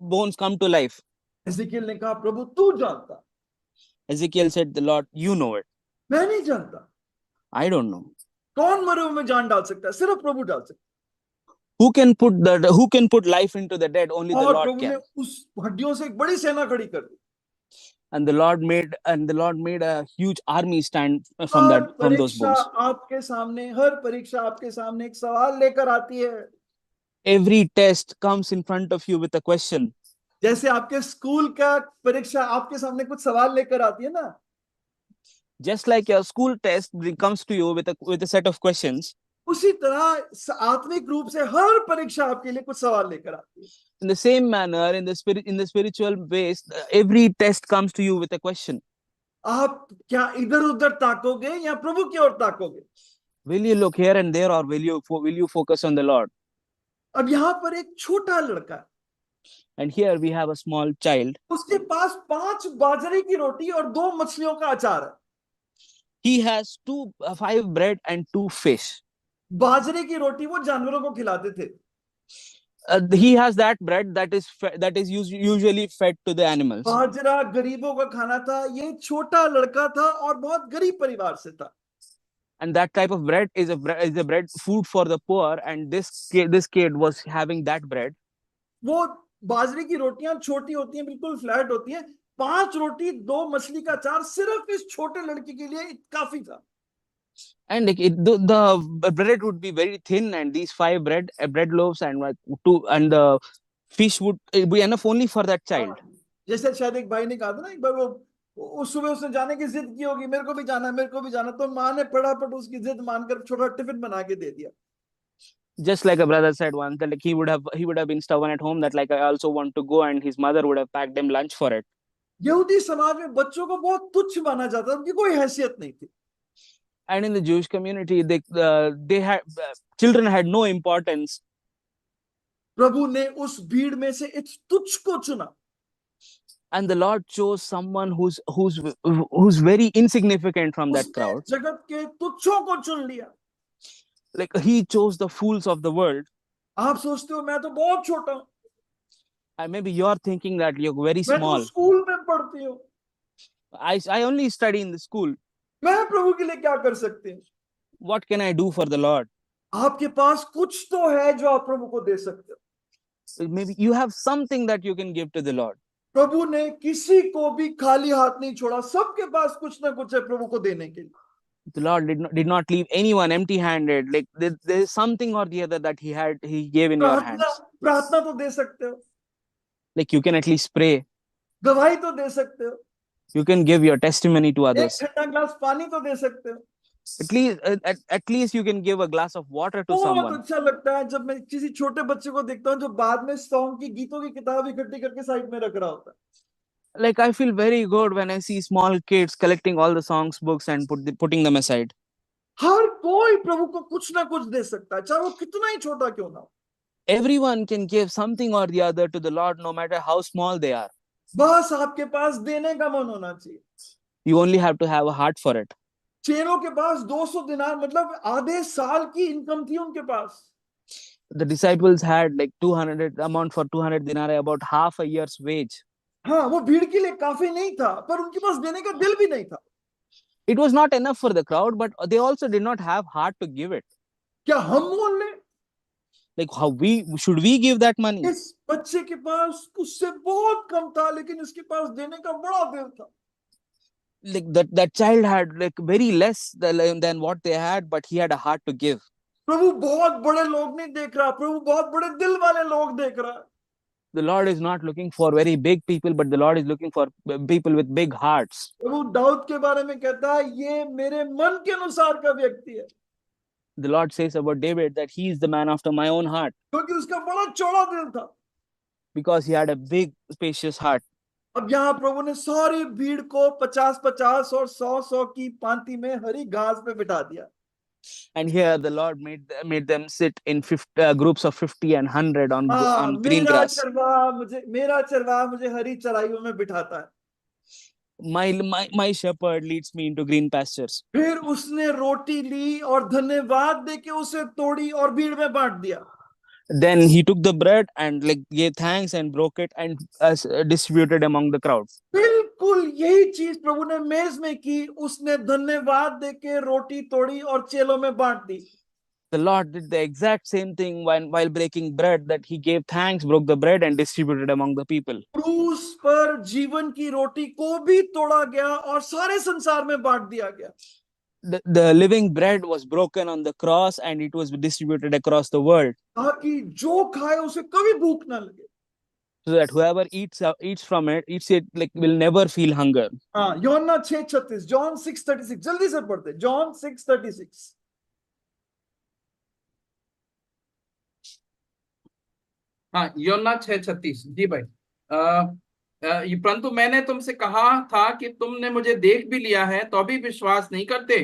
bones come to life? Ezekiel ने कहा, प्रभु तू जानता। Ezekiel said, the Lord, you know it. मैं नहीं जानता। I don't know. कौन मरे हुए में जान डाल सकता है? सिर्फ प्रभु डाल सकता है। Who can put life into the dead? Only the और Lord प्रभु ने can. उस हड्डियों से एक बड़ी सेना खड़ी कर दी। And the Lord made a huge army stand from those bones. आपके सामने, हर परीक्षा आपके सामने एक सवाल लेकर आती है। Every test comes in front of you with a question. जैसे आपके स्कूल का परीक्षा आपके सामने कुछ सवाल लेकर आती है ना, Just like your school test comes to you with a set of questions, उसी तरह आत्मिक रूप से हर परीक्षा आपके लिए कुछ सवाल लेकर आती है। in the same manner, in the spiritual ways, every test comes to you with a question. आप क्या इधर उधर ताकोगे या प्रभु की ओर ताकोगे? Will you look here and there, or will you focus on the Lord? अब यहाँ पर एक छोटा लड़का है, And here we have a small child. उसके पास 5 बाजरे की रोटी और 2 मछलियों का अचार है। He has 5 bread and 2 fish. बाजरे की रोटी वो जानवरों को खिलाते थे। he has that bread that is usually fed to the animals. बाजरा गरीबों का खाना था, ये छोटा लड़का था और बहुत गरीब परिवार से था। And that type of bread is a bread food for the poor, and this kid was having that bread. वो बाजरे की रोटियां छोटी होती हैं, बिल्कुल फ्लैट होती हैं, 5 रोटी 2 मछली का अचार सिर्फ इस छोटे लड़के के लिए काफी था। And like the bread would be very thin, and these 5 bread loaves and the fish would be enough only for that child. जैसे शायद एक भाई ने कहा था ना, एक बार वो उस सुबह उसने जाने की जिद की होगी, मेरे को भी जाना, मेरे को भी जाना, तो माँ ने फटाफट उसकी जिद मानकर छोटा टिफिन बना के दे दिया। Just like a brother said once that like he would have been stubborn at home, that like I also want to go, and his mother would have packed him lunch for it. यहूदी समाज में बच्चों को बहुत तुच्छ माना जाता, उनकी कोई हैसियत नहीं थी। And in the Jewish community, they had children had no importance. प्रभु ने उस भीड़ में से इस तुच्छ को चुना। And the Lord chose someone who's very insignificant from that crowd. जगत के तुच्छों को चुन लिया। Like he chose the fools of the world. आप सोचते हो मैं तो बहुत छोटा हूँ, And maybe you're thinking that you're very मैं तो small. स्कूल में पढ़ती हूँ, I only study in the school. मैं प्रभु के लिए क्या कर सकती हूँ? What can I do for the Lord? आपके पास कुछ तो है जो आप प्रभु को दे सकते हो। Maybe you have something that you can give to the Lord. प्रभु ने किसी को भी खाली हाथ नहीं छोड़ा, सबके पास कुछ ना कुछ है प्रभु को देने के लिए। The Lord did not leave anyone empty-handed. Like there is something or the other that he gave in your hands. प्रार्थना तो दे सकते हो, Like you can at least pray. गवाही तो दे सकते हो, You can give your testimony to एक others. ठंडा ग्लास पानी तो दे सकते हो। At least you can give a glass of water to बहुत someone. अच्छा लगता है जब मैं किसी छोटे बच्चे को देखता हूँ जो बाद में सॉन्ग की गीतों की किताब इकट्ठी करके साइड में रख रहा होता है। Like I feel very good when I see small kids collecting all the songs books and putting them aside. हर कोई प्रभु को कुछ ना कुछ दे सकता है, चाहे वो कितना ही छोटा क्यों ना हो। Everyone can give something or the other to the Lord, no matter how small they are. बस आपके पास देने का मन होना चाहिए। You only have to have a heart for it. चेलों के पास 200 दिनार मतलब आधे साल की इनकम थी उनके पास। The disciples had like 200 amount for 200 denarii, about half a year's wage. हाँ, वो भीड़ के लिए काफी नहीं था, पर उनके पास देने का दिल भी नहीं था। It was not enough for the crowd, but they also did not have heart to give it. क्या हम मोल लें? Like how should we give that money? इस बच्चे के पास उससे बहुत कम था, लेकिन इसके पास देने का बड़ा दिल था। Like that child had like very less than what they had, but he had a heart to give. प्रभु बहुत बड़े लोग नहीं देख रहा, प्रभु बहुत बड़े दिल वाले लोग देख रहा है। The Lord is not looking for very big people, but the Lord is looking for people with big hearts. प्रभु दाऊद के बारे में कहता है, ये मेरे मन के अनुसार का व्यक्ति है। The Lord says about David that he is the man after my own heart, क्योंकि उसका बड़ा चौड़ा दिल था। because he had a big, spacious heart. अब यहाँ प्रभु ने सारी भीड़ को 50-50 और 100-100 की पांति में हरी घास पे बिठा दिया। And here the Lord made them sit in groups of 50 and 100 on green grass. मेरा चरवाहा मुझे हरी चराइयों में बिठाता है। My shepherd leads me into green pastures. फिर उसने रोटी ली और धन्यवाद देके उसे तोड़ी और भीड़ में बांट दिया। Then he took the bread and like gave thanks and broke it and distributed among the crowd. बिल्कुल यही चीज प्रभु ने मेज में की, उसने धन्यवाद देके रोटी तोड़ी और चेलों में बांट दी। The Lord did the exact same thing while breaking bread, that he gave thanks, broke the bread and distributed among the people. क्रूस पर जीवन की रोटी को भी तोड़ा गया और सारे संसार में बांट दिया गया। The living bread was broken on the cross and it was distributed across the world, ताकि जो खाए उसे कभी भूख ना लगे। so that whoever eats it like will never feel hunger. हाँ, यूहन्ना 6:36, John 6:36, जल्दी से पढ़ते, John 6:36। हाँ, यूहन्ना 6:36। जी भाई। परंतु मैंने तुमसे कहा था कि तुमने मुझे देख भी लिया है तो भी विश्वास नहीं करते।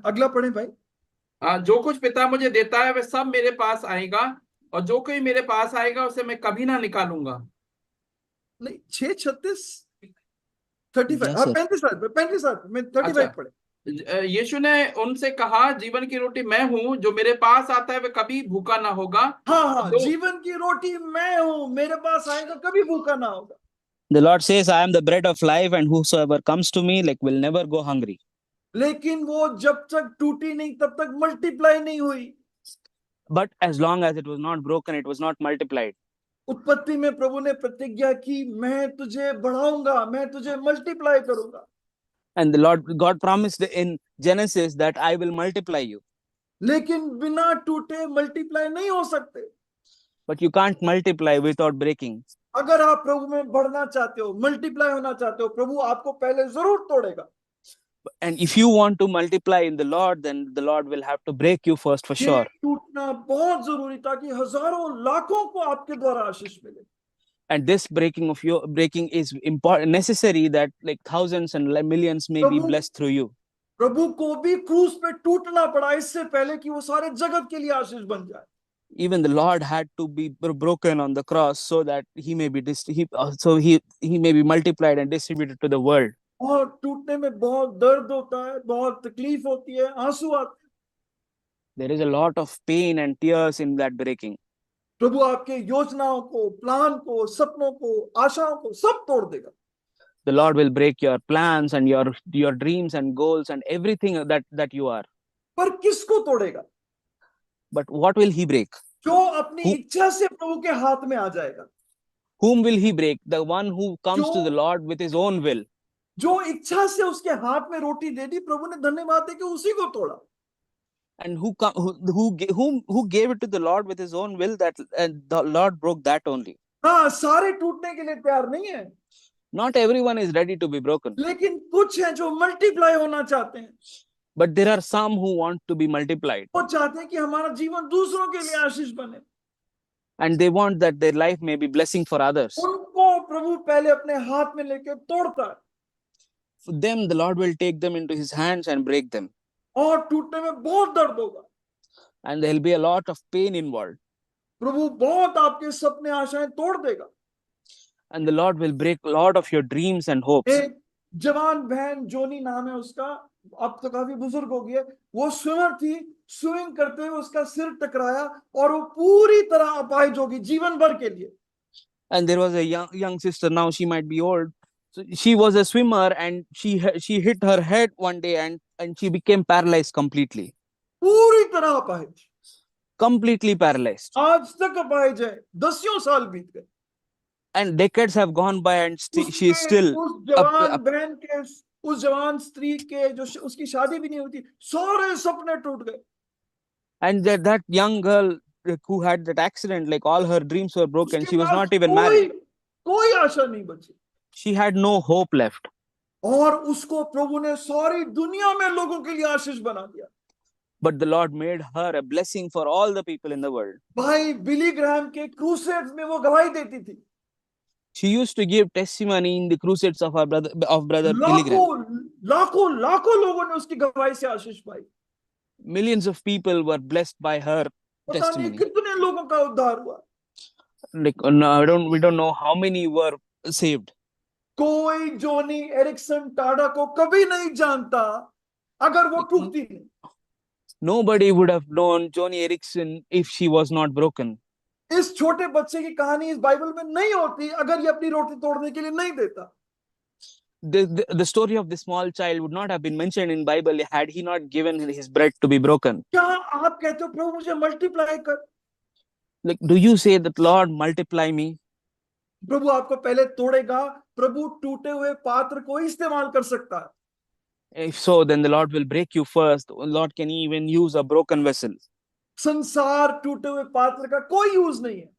अगला पढ़े भाई। जो कुछ पिता मुझे देता है वह सब मेरे पास आएगा, और जो कोई मेरे पास आएगा उसे मैं कभी ना निकालूंगा। नहीं, 6:36, 35, हाँ 35 में 35 पढ़े। यीशु ने उनसे कहा, जीवन की रोटी मैं हूं, जो मेरे पास आता है वह कभी भूखा ना होगा। हाँ हाँ, जो जीवन की रोटी मैं हूँ, मेरे पास आएगा कभी भूखा ना होगा। The Lord says, I am the bread of life, and whosoever comes to me like will never go hungry. लेकिन वो जब तक टूटी नहीं तब तक मल्टीप्लाई नहीं हुई। But as long as it was not broken, it was not multiplied. उत्पत्ति में प्रभु ने प्रतिज्ञा की, मैं तुझे बढ़ाऊंगा, मैं तुझे मल्टीप्लाई करूंगा। And God promised in Genesis that I will multiply you. लेकिन बिना टूटे मल्टीप्लाई नहीं हो सकते। But you can't multiply without breaking. अगर आप प्रभु में बढ़ना चाहते हो, मल्टीप्लाई होना चाहते हो, प्रभु आपको पहले जरूर तोड़ेगा। And if you want to multiply in the Lord, then the Lord will have to break you first for ये sure. टूटना बहुत जरूरी, ताकि हजारों लाखों को आपके द्वारा आशीष मिले। And this breaking is important, necessary, that like thousands and millions may be Prabhu blessed through you. प्रभु को भी क्रूस पे टूटना पड़ा इससे पहले कि वो सारे जगत के लिए आशीष बन जाए। Even the Lord had to be broken on the cross so that he may be he may be multiplied and distributed to the world. और टूटने में बहुत दर्द होता है, बहुत तकलीफ होती है, आंसू आते हैं। There is a lot of pain and tears in that breaking. प्रभु आपके योजनाओं को, प्लान को, सपनों को, आशाओं को सब तोड़ देगा। The Lord will break your plans and your dreams and goals and everything that you are. पर किसको तोड़ेगा? But what will he break? जो अपनी इच्छा से प्रभु के हाथ में आ जाएगा। Whom will he break? The one who comes to the Lord with his own will. जो इच्छा से उसके हाथ में रोटी दे दी, प्रभु ने धन्यवाद देके उसी को तोड़ा। And who gave it to the Lord with his own will, that and the Lord broke that only. हाँ, सारे टूटने के लिए तैयार नहीं है। Not everyone is ready to be broken. लेकिन कुछ हैं जो मल्टीप्लाई होना चाहते हैं। But there are some who want to be multiplied. वो चाहते हैं कि हमारा जीवन दूसरों के लिए आशीष बने। And they want that their life may be blessing for others. उनको प्रभु पहले अपने हाथ में लेके तोड़ता है। For them, the Lord will take them into his hands and break them. और टूटने में बहुत दर्द होगा। And there will be a lot of pain involved. प्रभु बहुत आपके सपने, आशाएं तोड़ देगा। And the Lord will break a lot of your dreams and hopes. एक जवान बहन, जोनी नाम है उसका, अब तो काफी बुजुर्ग हो गई है, वो स्विमर थी। स्विमिंग करते हुए उसका सिर टकराया और वो पूरी तरह अपाहिज होगी जीवन भर के लिए। And there was a young sister, now she might be old. So she was a swimmer and she hit her head one day and she became paralyzed completely. पूरी तरह अपाहिज, Completely paralyzed. आज तक अपाहिज है, 10 साल बीत गए। And decades have gone by and she is still उस जवान बहन के, उस जवान स्त्री के, जो उसकी शादी भी नहीं हुई थी, सारे सपने टूट गए। And that young girl who had that accident, like all her dreams were broken. She was not even married. कोई आशा नहीं बची। She had no hope left. और उसको प्रभु ने सारी दुनिया में लोगों के लिए आशीष बना दिया। But the Lord made her a blessing for all the people in the world. भाई बिली ग्राहम के क्रूसेड्स में वो गवाही देती थी। She used to give testimony in the crusades of brother Billy Graham. लाखों लोगों ने उसकी गवाही से आशीष पाई। Millions of people were blessed by her testimony. पता नहीं कितने लोगों का उद्धार हुआ। Like no, we don't know how many were saved. कोई जोनी एरिक्सन टाडा को कभी नहीं जानता अगर वो टूटती नहीं। Nobody would have known Joni Erickson if she was not broken. इस छोटे बच्चे की कहानी इस बाइबल में नहीं होती अगर ये अपनी रोटी तोड़ने के लिए नहीं देता। The story of the small child would not have been mentioned in Bible had he not given his bread to be broken. क्या आप कहते हो प्रभु मुझे मल्टीप्लाई कर? Like, do you say that Lord multiply me? प्रभु आपको पहले तोड़ेगा, प्रभु टूटे हुए पात्र को इस्तेमाल कर सकता है। If so, then the Lord will break you first. The Lord can even use a broken vessel. संसार टूटे हुए पात्र का कोई यूज नहीं है।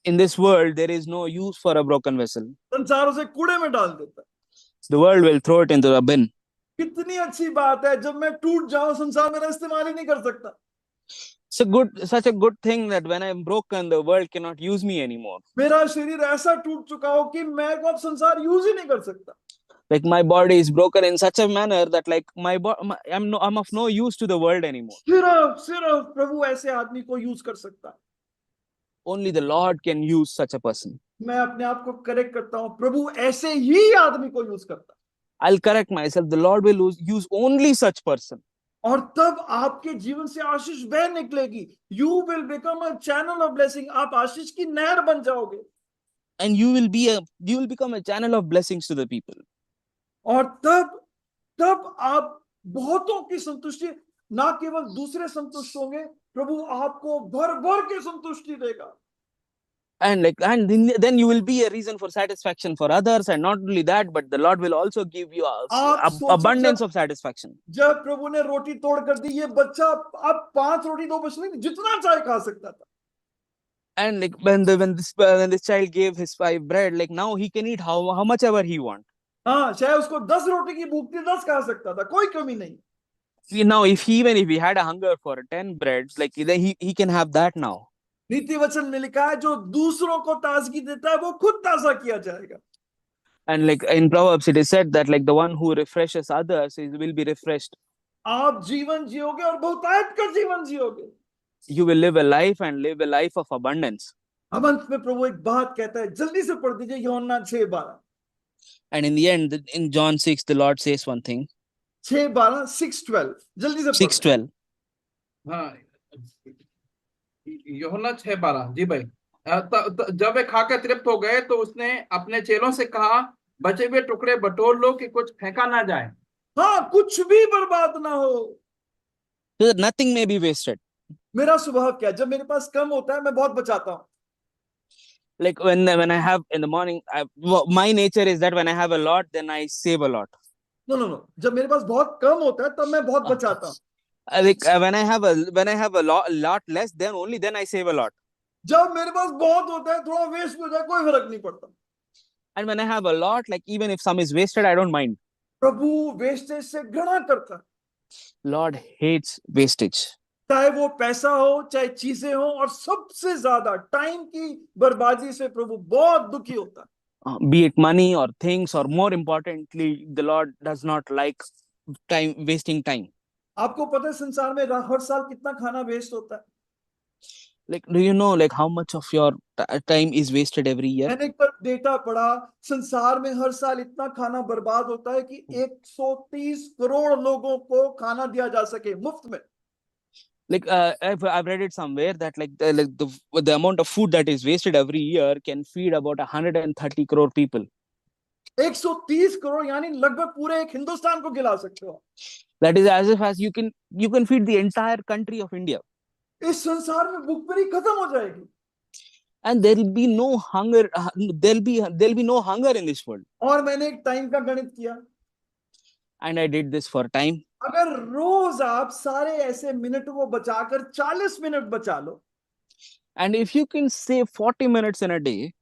In this world, there is no use for a broken vessel. संसार उसे कूड़े में डाल देता है। The world will throw it into a bin. कितनी अच्छी बात है, जब मैं टूट जाऊं संसार मेरा इस्तेमाल ही नहीं कर सकता। Such a good thing that when I am broken, the world cannot use me anymore. मेरा शरीर ऐसा टूट चुका हो कि मैं को अब संसार यूज ही नहीं कर सकता। Like my body is broken in such a manner that like I'm of no use to the world anymore. सिर्फ प्रभु ऐसे आदमी को यूज कर सकता है। Only the Lord can use such a person. मैं अपने आप को करेक्ट करता हूँ, प्रभु ऐसे ही आदमी को यूज करता है। I'll correct myself. The Lord will use only such person. और तब आपके जीवन से आशीष बह निकलेगी. You will become a channel of blessing. आप आशीष की नहर बन जाओगे. And you will become a channel of blessings to the people. और तब आप बहुतों की संतुष्टि, ना केवल दूसरे संतुष्ट होंगे, प्रभु आपको भर भर के संतुष्टि देगा. And then you will be a reason for satisfaction for others, and not only that, but the Lord will also give you abundance of satisfaction. जब प्रभु ने रोटी तोड़ कर दी, ये बच्चा अब 5 रोटी 2 बच नहीं, जितना चाहे खा सकता था. And like when this child gave his 5 bread, like now he can eat how much ever he want. हाँ, चाहे उसको 10 रोटी की भूख थी, 10 खा सकता था, कोई कमी नहीं. Now even if he had a hunger for 10 breads, like then he can have that now. नीति वचन में लिखा है, जो दूसरों को ताजगी देता है वो खुद ताजा किया जाएगा. And like in Proverbs it is said that like the one who refreshes others will be refreshed. आप जीवन जियोगे और बहुतायत का जीवन जियोगे. You will live a life of abundance. अब अंत में प्रभु एक बात कहता है, जल्दी से पढ़ दीजिए यूहन्ना 6:12. And in the end, in John 6, the Lord says one thing. 6:12, 6:12, जल्दी से 6:12. हाँ, यूहन्ना 6:12 जी भाई. जब वे खाकर तृप्त हो गए तो उसने अपने चेलों से कहा, बचे हुए टुकड़े बटोर लो कि कुछ फेंका ना जाए. हाँ, कुछ भी बर्बाद ना हो. So that nothing may be wasted. मेरा स्वभाव क्या है, जब मेरे पास कम होता है मैं बहुत बचाता हूँ. Like when I have in the morning, my nature is that when I have a lot, then I save a lot. No. जब मेरे पास बहुत कम होता है तब मैं बहुत बचाता हूँ. Like when I have a lot less, then I save a lot. जब मेरे पास बहुत होता है, थोड़ा वेस्ट हो जाए, कोई फर्क नहीं पड़ता. And when I have a lot, like even if some is wasted, I don't mind. Prabhu wastage से घृणा करता है. Lord hates wastage. चाहे वो पैसा हो, चाहे चीजें हो, और सबसे ज्यादा टाइम की बर्बादी से प्रभु बहुत दुखी होता है. Be it money or things, or more importantly, the Lord does not like wasting time. आपको पता है संसार में हर साल कितना खाना वेस्ट होता है? Like, do you know like how much of your time is wasted every year? मैंने एक बार डेटा पढ़ा, संसार में हर साल इतना खाना बर्बाद होता है कि 130 करोड़ लोगों को खाना दिया जा सके मुफ्त में. Like I've read it somewhere that like the amount of food that is wasted every year can feed about 130 crore people. 130 crore यानी लगभग पूरे एक हिंदुस्तान को खिला सकते हो. That is as if you can feed the entire country of India. इस संसार में भूखमरी खत्म हो जाएगी. And there will be no hunger. There'll be no hunger in this world. और मैंने एक टाइम का गणित किया. And I did this for time. अगर रोज आप सारे ऐसे मिनट को बचाकर 40 मिनट बचा लो, and if you can save 40 minutes in a day,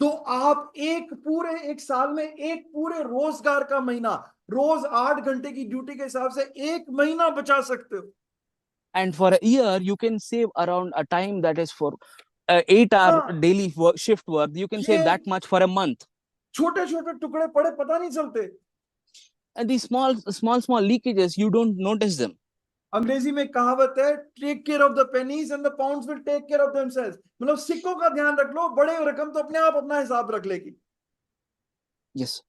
तो आप एक साल में एक पूरे रोजगार का महीना, रोज 8 घंटे की ड्यूटी के हिसाब से 1 महीना बचा सकते हो. and for a year you can save around a time that is for 8-hour daily shift work. You can save that much for a month. छोटे छोटे टुकड़े पड़े पता नहीं चलते. And these small leakages, you don't notice them. अंग्रेजी में कहावत है, take care of the pennies and the pounds will take care of themselves. मतलब सिक्कों का ध्यान रख लो, बड़े रकम तो अपने आप अपना हिसाब रख लेगी. Yes.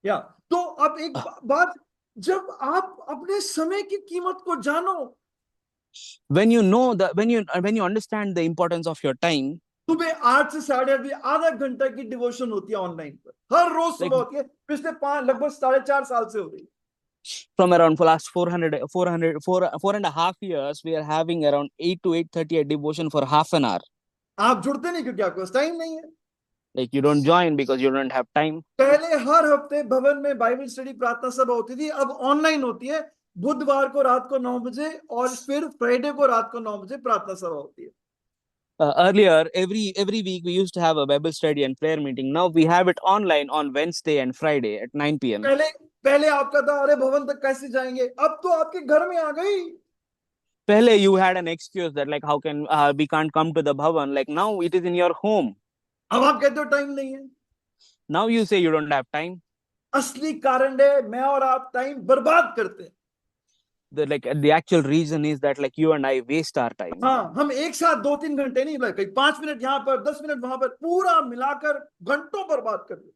या तो अब एक बात, जब आप अपने समय की कीमत को जानो, when you understand the importance of your time, सुबह 8 से 8:30 आधा घंटा की डिवोशन होती है ऑनलाइन पर, हर रोज सुबह होती है. पिछले लगभग 4.5 साल से हो रही है. from around for last 4.5 years, we are having around 8 to 8:30 a devotion for half an hour. आप जुड़ते नहीं क्योंकि आपके पास टाइम नहीं है. Like you don't join because you don't have time. पहले हर हफ्ते भवन में बाइबल स्टडी प्रार्थना सभा होती थी, अब ऑनलाइन होती है. बुधवार को रात को 9 बजे और फिर फ्राइडे को रात को 9 बजे प्रार्थना सभा होती है. Earlier, every week we used to have a Bible study and prayer meeting. Now we have it online on Wednesday and Friday at 9 p.m. पहले आपका था, अरे भवन तक कैसे जाएंगे, अब तो आपके घर में आ गई. पहले you had an excuse that like how can we can't come to the bhavan. Like now it is in your home. अब आप कहते हो टाइम नहीं है. Now you say you don't have time. असली कारण है मैं और आप टाइम बर्बाद करते हैं. The actual reason is that like you and I waste our time. हाँ, हम एक साथ 2-3 घंटे नहीं, like 5 मिनट यहाँ पर, 10 मिनट वहां पर, पूरा मिलाकर घंटों बर्बाद कर देते.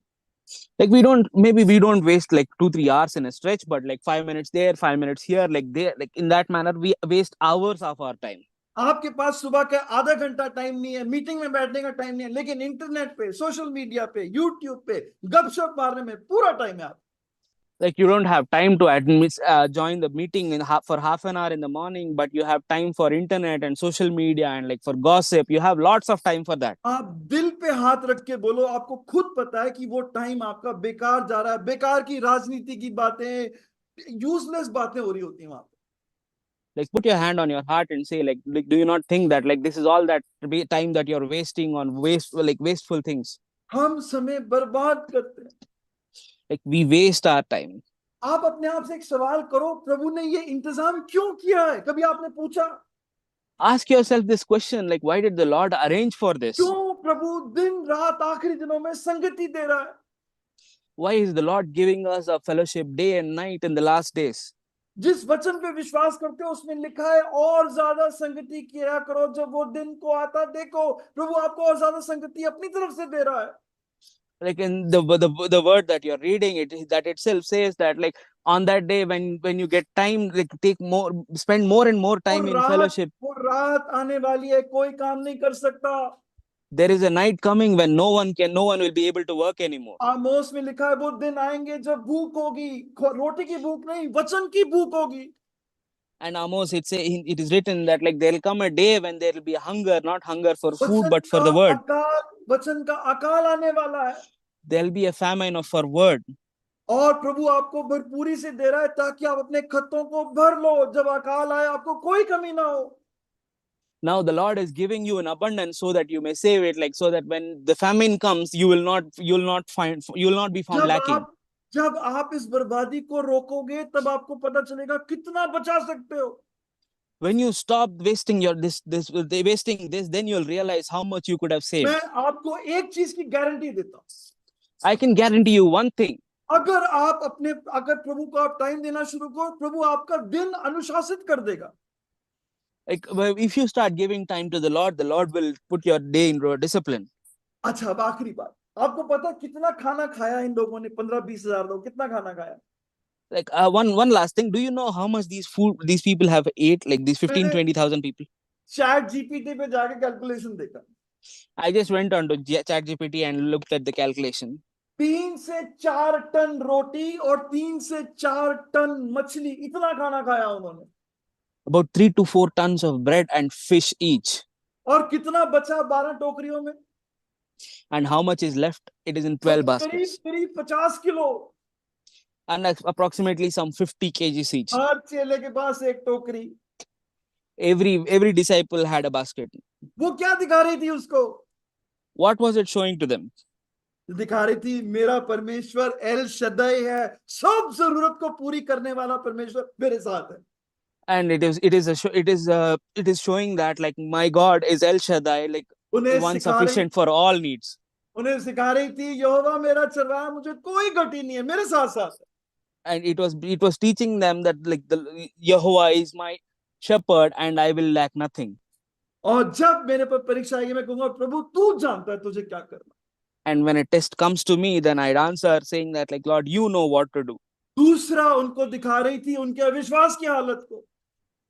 Like maybe we don't waste like 2-3 hours in a stretch, but like 5 minutes there, 5 minutes here, like there, like in that manner we waste hours of our time. आपके पास सुबह का आधा घंटा टाइम नहीं है, मीटिंग में बैठने का टाइम नहीं है, लेकिन इंटरनेट पे, सोशल मीडिया पे, यूट्यूब पे गपशप मारने में पूरा टाइम है आप। Like you don't have time to join the meeting for half an hour in the morning, but you have time for internet and social media and like for gossip. You have lots of time for that. आप दिल पे हाथ रख के बोलो, आपको खुद पता है कि वो टाइम आपका बेकार जा रहा है। बेकार की राजनीति की बातें, यूजलेस बातें हो रही होती हैं वहां पे। Like put your hand on your heart and say like do you not think that like this is all that time that you're wasting on wasteful things? हम समय बर्बाद करते हैं। Like we waste our time. आप अपने आप से एक सवाल करो, प्रभु ने ये इंतजाम क्यों किया है? कभी आपने पूछा? Ask yourself this question, like why did the Lord arrange for this? क्यों प्रभु दिन रात आखिरी दिनों में संगति दे रहा है? Why is the Lord giving us a fellowship day and night in the last days? जिस वचन पे विश्वास करते हो उसमें लिखा है और ज्यादा संगति किया करो, जब वो दिन को आता देखो प्रभु आपको और ज्यादा संगति अपनी तरफ से दे रहा है। Like in the word that you're reading, that itself says that like on that day when you get time, like spend more and more time in fellowship. वो रात आने वाली है, कोई काम नहीं कर सकता। There is a night coming when no one will be able to work anymore. आमोस में लिखा है वो दिन आएंगे जब भूख होगी, रोटी की भूख नहीं, वचन की भूख होगी। And Amos, it is written that like there will come a day when there will be a hunger, not hunger for food but for the word. वचन का अकाल आने वाला है। There will be a famine for word. और प्रभु आपको भरपूरी से दे रहा है ताकि आप अपने खत्तों को भर लो, जब अकाल आए आपको कोई कमी ना हो। Now the Lord is giving you an abundance so that you may save it, like so that when the famine comes, you will not be found lacking. जब आप इस बर्बादी को रोकोगे तब आपको पता चलेगा कितना बचा सकते हो। When you stop wasting this, then you'll realize how much you could have saved. मैं आपको एक चीज की गारंटी देता हूँ। I can guarantee you one thing. अगर प्रभु को आप टाइम देना शुरू करो, प्रभु आपका दिन अनुशासित कर देगा। Like if you start giving time to the Lord will put your day in discipline. अच्छा, अब आखिरी बात, आपको पता कितना खाना खाया इन लोगों ने? 15-20 हजार लोग कितना खाना खाया? Like one last thing, do you know how much these people have ate? Like these 15-20,000 people. Chat GPT पे जाके कैलकुलेशन देखा। I just went on to Chat GPT and looked at the calculation. 3 से 4 ton रोटी और 3 से 4 ton मछली, इतना खाना खाया उन्होंने। About 3 to 4 tons of bread and fish each. और कितना बचा 12 टोकरियों में? And how much is left? It is in 12 baskets. करीब 50 kilo. And approximately some 50 kgs each. हर चेले के पास एक टोकरी। Every disciple had a basket. वो क्या दिखा रही थी उसको? What was it showing to them? दिखा रही थी मेरा परमेश्वर एल शद्दै है, सब जरूरत को पूरी करने वाला परमेश्वर मेरे साथ है। And it is showing that like my God is El Shaddai, like one sufficient for all needs. उन्हें सिखा रही थी यहोवा मेरा चरवाहा, मुझे कोई घटी नहीं है, मेरे साथ साथ है। And it was teaching them that like the Yehovah is my shepherd and I will lack nothing. और जब मेरे पर परीक्षा आएगी मैं कहूंगा प्रभु तू जानता है तुझे क्या करना। And when a test comes to me, then I'd answer saying that like Lord, you know what to do. दूसरा उनको दिखा रही थी उनके अविश्वास की हालत को।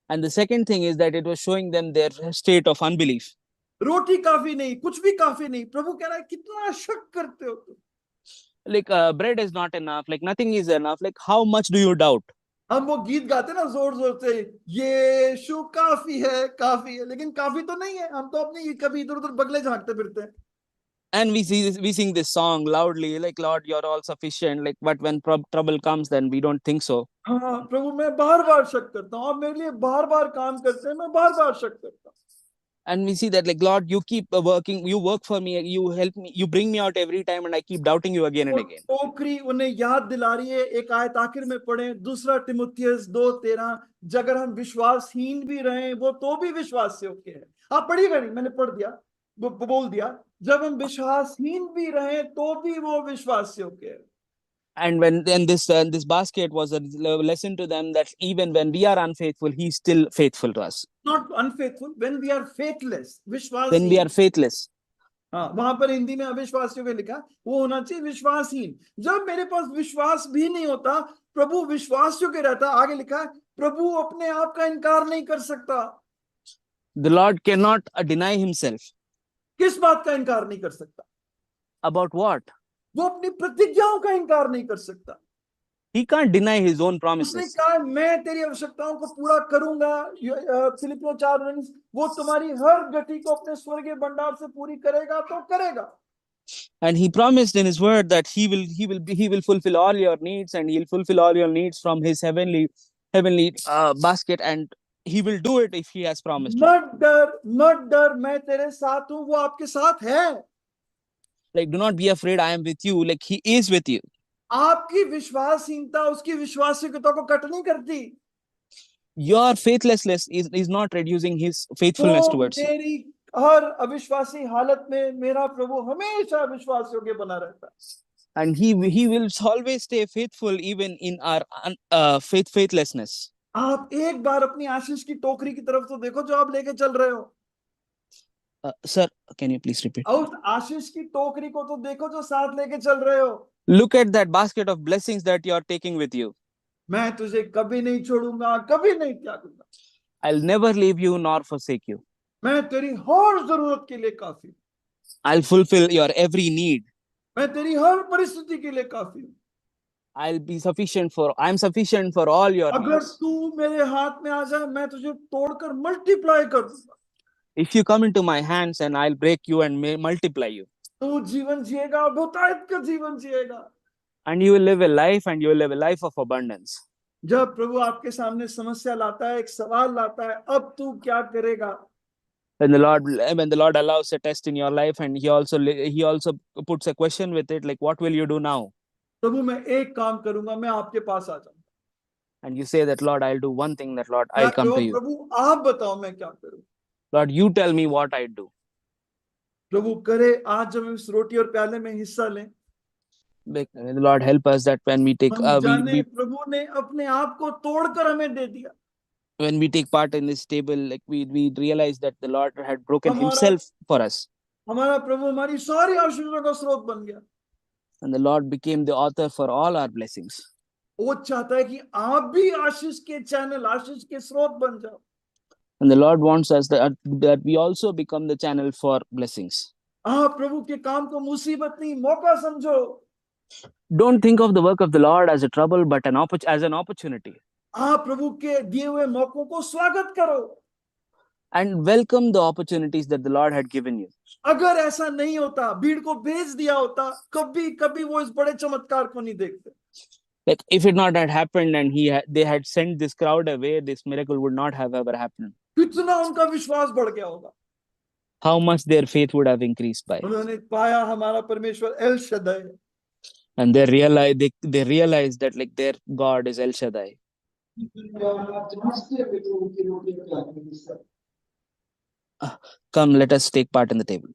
And the second thing is that it was showing them their state of unbelief. रोटी काफी नहीं, कुछ भी काफी नहीं। प्रभु कह रहा है कितना शक करते हो तुम? Like bread is not enough, like nothing is enough, like how much do you doubt? हम वो गीत गाते ना जोर जोर से, यीशु काफी है, लेकिन काफी तो नहीं है। हम तो अपनी कभी इधर उधर बगले झांकते फिरते हैं। And we sing this song loudly, like Lord, you're all sufficient. Like, but when trouble comes, then we don't think so. हाँ प्रभु मैं बार बार शक करता हूँ, आप मेरे लिए बार बार काम करते हैं, मैं बार बार शक करता हूँ। And we see that like Lord, you keep working, you work for me, you help me, you bring me out every time, and I keep doubting you again and again. टोकरी उन्हें याद दिला रही है। एक आयत आखिर में पढ़े, 2 तिमुथियुस 2:13, अगर हम विश्वासहीन भी रहे वो तो भी विश्वास से होके है। आप पढ़िएगा नहीं, मैंने पढ़ दिया, बोल दिया, जब हम विश्वासहीन भी रहे तो भी वो विश्वास से होके है। And this basket was a lesson to them that even when we are unfaithful, He's still faithful to us. Not unfaithful, when we are faithless, When we are faithless. हाँ, वहां पर हिंदी में अविश्वासियों के लिखा, वो होना चाहिए विश्वासहीन। जब मेरे पास विश्वास भी नहीं होता, प्रभु विश्वासियों के रहता। आगे लिखा है, प्रभु अपने आप का इनकार नहीं कर सकता। The Lord cannot deny himself. किस बात का इनकार नहीं कर सकता? About what? वो अपनी प्रतिज्ञाओं का इनकार नहीं कर सकता। He can't deny his own उसने promises. कहा, मैं तेरी आवश्यकताओं को पूरा करूंगा। फिलिपियों 4:19, वो तुम्हारी हर गति को अपने स्वर्गीय भंडार से पूरी करेगा तो करेगा। And he promised in his word that he will fulfill all your needs, and he'll fulfill all your needs from his heavenly basket, and he will do it if he has promised you. मत डर, मैं तेरे साथ हूं। वो आपके साथ है। Like, do not be afraid, I am with you. Like, he is with you. आपकी विश्वासहीनता उसकी विश्वासयोग्यता को कट नहीं करती। Your faithlessness is not reducing his faithfulness तो towards you. मेरी हर अविश्वासी हालत में मेरा प्रभु हमेशा विश्वास योग्य बना रहता है। And he will always stay faithful even in our faithlessness. आप एक बार अपनी आशीष की टोकरी की तरफ तो देखो जो आप लेके चल रहे हो। Sir, can you please repeat? उस आशीष की टोकरी को तो देखो जो साथ लेके चल रहे हो। Look at that basket of blessings that you are taking with you. मैं तुझे कभी नहीं छोड़ूंगा, कभी नहीं त्यागूंगा। I'll never leave you nor forsake you. मैं तेरी हर जरूरत के लिए काफी हूं। I'll fulfill your every need. मैं तेरी हर परिस्थिति के लिए काफी हूं। I'm sufficient for all your अगर needs. तू मेरे हाथ में आ जाए, मैं तुझे तोड़कर मल्टीप्लाई कर दूंगा। If you come into my hands, and I'll break you and multiply you. तू जीवन जिएगा, बहुतायत का जीवन जिएगा। And you will live a life, and you will live a life of abundance. जब प्रभु आपके सामने समस्या लाता है, एक सवाल लाता है, अब तू क्या करेगा? When the Lord allows a test in your life, and he also puts a question with it, like, what will you do now? प्रभु मैं एक काम करूंगा, मैं आपके पास आ जाऊंगा। And you say that, Lord, I'll do one thing, that Lord, I'll come to you. प्रभु आप बताओ मैं क्या करूं? Lord, you tell me what I do. प्रभु करे आज जब हम इस रोटी और प्याले में हिस्सा लें, May the Lord help us that when we take हम जाने प्रभु ने अपने आप को तोड़कर हमें दे दिया। when we take part in this table, like we realize that the Lord had broken himself for us. हमारा प्रभु हमारी सारी आशीषों का स्रोत बन गया। And the Lord became the author for all our blessings. वो चाहता है कि आप भी आशीष के चैनल, आशीष के स्रोत बन जाओ। And the Lord wants us that we also become the channel for blessings. प्रभु के काम को मुसीबत नहीं, मौका समझो। Don't think of the work of the Lord as a trouble, but as an opportunity. प्रभु के दिए हुए मौकों को स्वागत करो। And welcome the opportunities that the Lord had given you. अगर ऐसा नहीं होता, भीड़ को भेज दिया होता, कभी वो इस बड़े चमत्कार को नहीं देखते। Like, if it not had happened and they had sent this crowd away, this miracle would not have ever happened. कितना उनका विश्वास बढ़ गया होगा। How much their faith would have increased by. उन्होंने पाया हमारा परमेश्वर एल शद्दै है। And they realized that, like, their God is El Shaddai. Come, let us take part in the table.